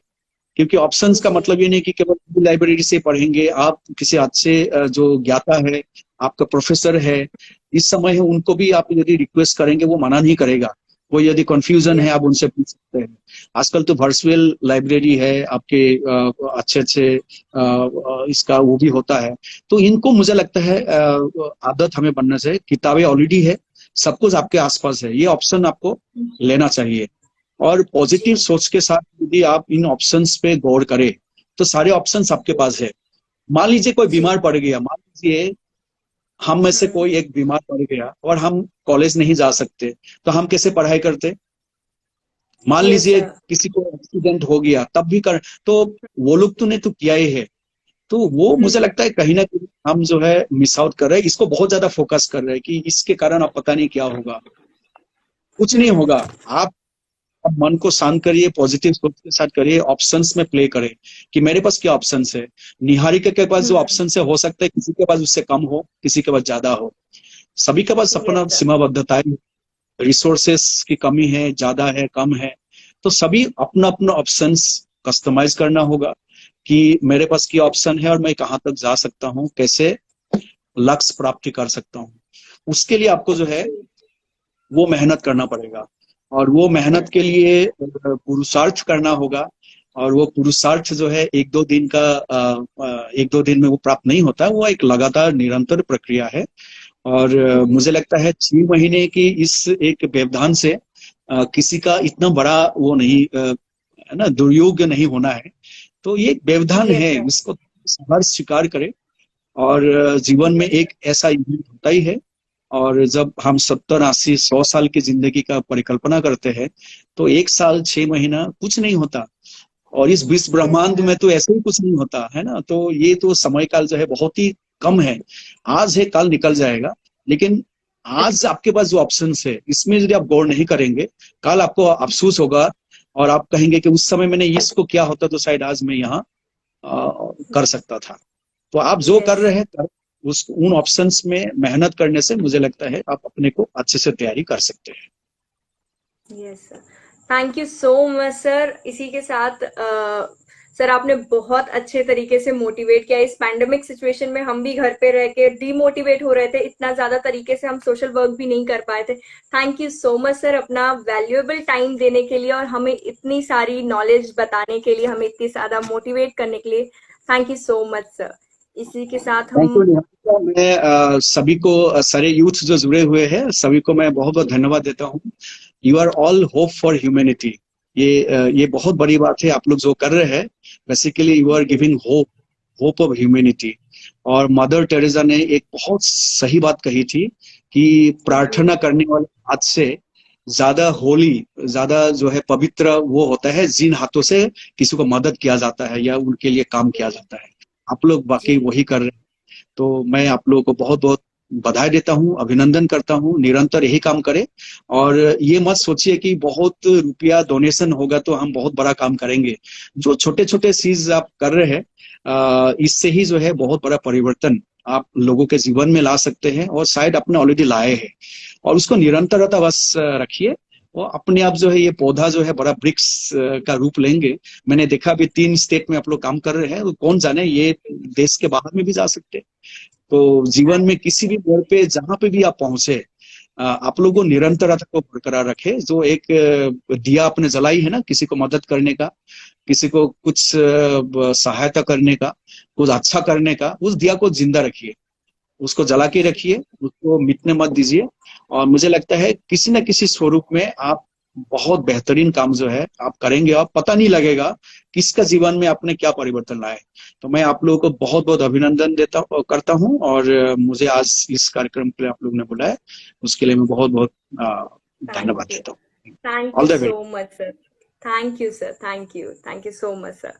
B: क्योंकि ऑप्शंस का
A: जी।
B: मतलब ये नहीं कि केवल लाइब्रेरी से पढ़ेंगे। आप किसी अच्छे जो ज्ञाता है, आपका प्रोफेसर है, इस समय है, उनको भी आप यदि रिक्वेस्ट करेंगे वो मना नहीं करेगा। कोई यदि कंफ्यूजन है
A: यस।
B: आप उनसे पूछ सकते हैं। आजकल तो वर्चुअल लाइब्रेरी है आपके, अच्छे अच्छे इसका वो भी होता है। तो इनको मुझे लगता है आदत हमें बनना चाहिए। किताबें ऑलरेडी है, सब कुछ आपके आसपास है, ये ऑप्शन आपको लेना चाहिए। और पॉजिटिव
A: जी।
B: सोच के साथ यदि आप इन ऑप्शंस पे गौर करें तो सारे ऑप्शंस आपके पास है। मान लीजिए कोई
A: जी।
B: बीमार पड़ गया, मान लीजिए हम में से कोई एक बीमार पड़ गया और हम कॉलेज नहीं जा सकते, तो हम कैसे पढ़ाई करते। मान
A: यस
B: लीजिए
A: सर।
B: किसी को एक्सीडेंट हो गया तब भी कर, तो वो लोग तो ने तो किया ही है। तो वो मुझे लगता है कहीं ना कहीं हम जो है मिस आउट कर रहे हैं, इसको बहुत ज्यादा फोकस कर रहे हैं कि इसके कारण अब पता नहीं क्या होगा। कुछ नहीं होगा। आप अब मन को शांत करिए, पॉजिटिव सोच के साथ करिए, ऑप्शंस में प्ले करें कि मेरे पास क्या ऑप्शंस है। निहारिका के पास जो ऑप्शंस है, हो सकता है किसी के पास उससे कम हो, किसी के पास ज्यादा हो। सभी के पास
A: यस
B: अपना
A: सर।
B: सीमाबद्धताएं, रिसोर्सेस की कमी है, ज्यादा है, कम है। तो सभी अपना अपना ऑप्शंस कस्टमाइज करना होगा कि मेरे पास क्या ऑप्शन है और मैं कहाँ तक जा सकता हूँ, कैसे लक्ष्य प्राप्ति कर सकता हूँ। उसके लिए आपको जो है वो मेहनत करना पड़ेगा। और वो मेहनत के लिए पुरुषार्थ करना होगा। और वो पुरुषार्थ जो है एक दो दिन का, एक दो दिन में वो प्राप्त नहीं होता, वो एक लगातार निरंतर प्रक्रिया है। और मुझे लगता है 6 महीने की इस एक व्यवधान से किसी का इतना बड़ा वो नहीं, है ना, दुर्योग नहीं होना है। तो ये एक व्यवधान
A: यस
B: है,
A: सर।
B: इसको हर स्वीकार करे। और जीवन में
A: यस
B: एक ऐसा इवेंट होता ही है। और जब हम 70 80 100 साल की जिंदगी का परिकल्पना करते हैं तो 1 साल 6 महीना कुछ नहीं होता। और इस विश्व
A: यस
B: ब्रह्मांड
A: सर।
B: में तो ऐसे ही कुछ नहीं होता है ना। तो ये तो समय काल जो है बहुत ही कम है। आज है कल निकल जाएगा। लेकिन आज आपके पास जो ऑप्शन है इसमें यदि आप गौर नहीं करेंगे, कल आपको अफसोस होगा। और आप कहेंगे कि उस समय मैंने इसको किया होता तो शायद आज मैं यहाँ कर सकता था। तो आप जो कर
A: यस।
B: रहे हैं उस उन ऑप्शंस में मेहनत करने से मुझे लगता है आप अपने को अच्छे से तैयारी कर सकते हैं।
A: Yes sir. Thank you so much sir. इसी के साथ सर आपने बहुत अच्छे तरीके से मोटिवेट किया। इस पैंडेमिक सिचुएशन में हम भी घर पे रह के डीमोटिवेट हो रहे थे, इतना ज्यादा तरीके से हम सोशल वर्क भी नहीं कर पाए थे। Thank you so much sir अपना वैल्यूएबल टाइम देने के लिए और हमें इतनी सारी नॉलेज बताने के लिए, हमें इतनी ज्यादा मोटिवेट करने के लिए। Thank you so much sir. इसी के साथ
B: थैंक यू
A: हम
B: निहारिका। मैं सभी को, सारे यूथ जो जुड़े हुए हैं सभी को मैं बहुत बहुत धन्यवाद देता हूँ। You are all hope for humanity. ये बहुत बड़ी बात है आप लोग जो कर रहे हैं। Basically you are giving hope, hope of humanity. और मदर टेरेसा ने एक बहुत सही बात कही थी कि प्रार्थना करने वाले हाथ से ज्यादा होली, ज्यादा जो है पवित्र वो होता है जिन हाथों से किसी को मदद किया जाता है या उनके लिए काम किया जाता है। आप लोग बाकी
A: जी।
B: वही कर रहे हैं। तो मैं आप लोगों को बहुत बहुत बधाई देता हूँ, अभिनंदन करता हूँ। निरंतर यही काम करें। और ये मत सोचिए कि बहुत रुपया डोनेशन होगा तो हम बहुत बड़ा काम करेंगे। जो छोटे छोटे चीज आप कर रहे हैं, इससे ही जो है बहुत बड़ा परिवर्तन आप लोगों के जीवन में ला सकते हैं और शायद अपने ऑलरेडी लाए हैं। और उसको निरंतरता बस रखिए। और अपने आप जो है ये पौधा जो है बड़ा वृक्ष का रूप लेंगे। मैंने देखा अभी 3 स्टेट में आप लोग काम कर रहे हैं, तो कौन जाने ये देश के बाहर में भी जा सकते हैं। तो जीवन में किसी भी मोड़ पे जहां पे भी आप पहुंचे, आप लोगों को निरंतरता को बरकरार रखे। जो एक दिया आपने जलाई है ना, किसी को मदद करने का, किसी को कुछ सहायता करने का, कुछ अच्छा करने का, उस दिया को जिंदा रखिए। उसको जला के रखिए, उसको मिटने मत दीजिए। और मुझे लगता है किसी न किसी स्वरूप में आप बहुत बेहतरीन काम जो है आप करेंगे और पता नहीं लगेगा किसका जीवन में आपने क्या परिवर्तन लाए। तो मैं आप लोगों को बहुत बहुत अभिनंदन देता करता हूँ। और मुझे आज इस कार्यक्रम के लिए आप लोगों ने बुलाया, उसके लिए मैं बहुत बहुत
A: थैंक
B: धन्यवाद
A: यू।
B: देता हूँ।
A: Thank
B: All
A: you
B: the very
A: so much, sir. Thank you, sir. Thank you. Thank you so much, sir.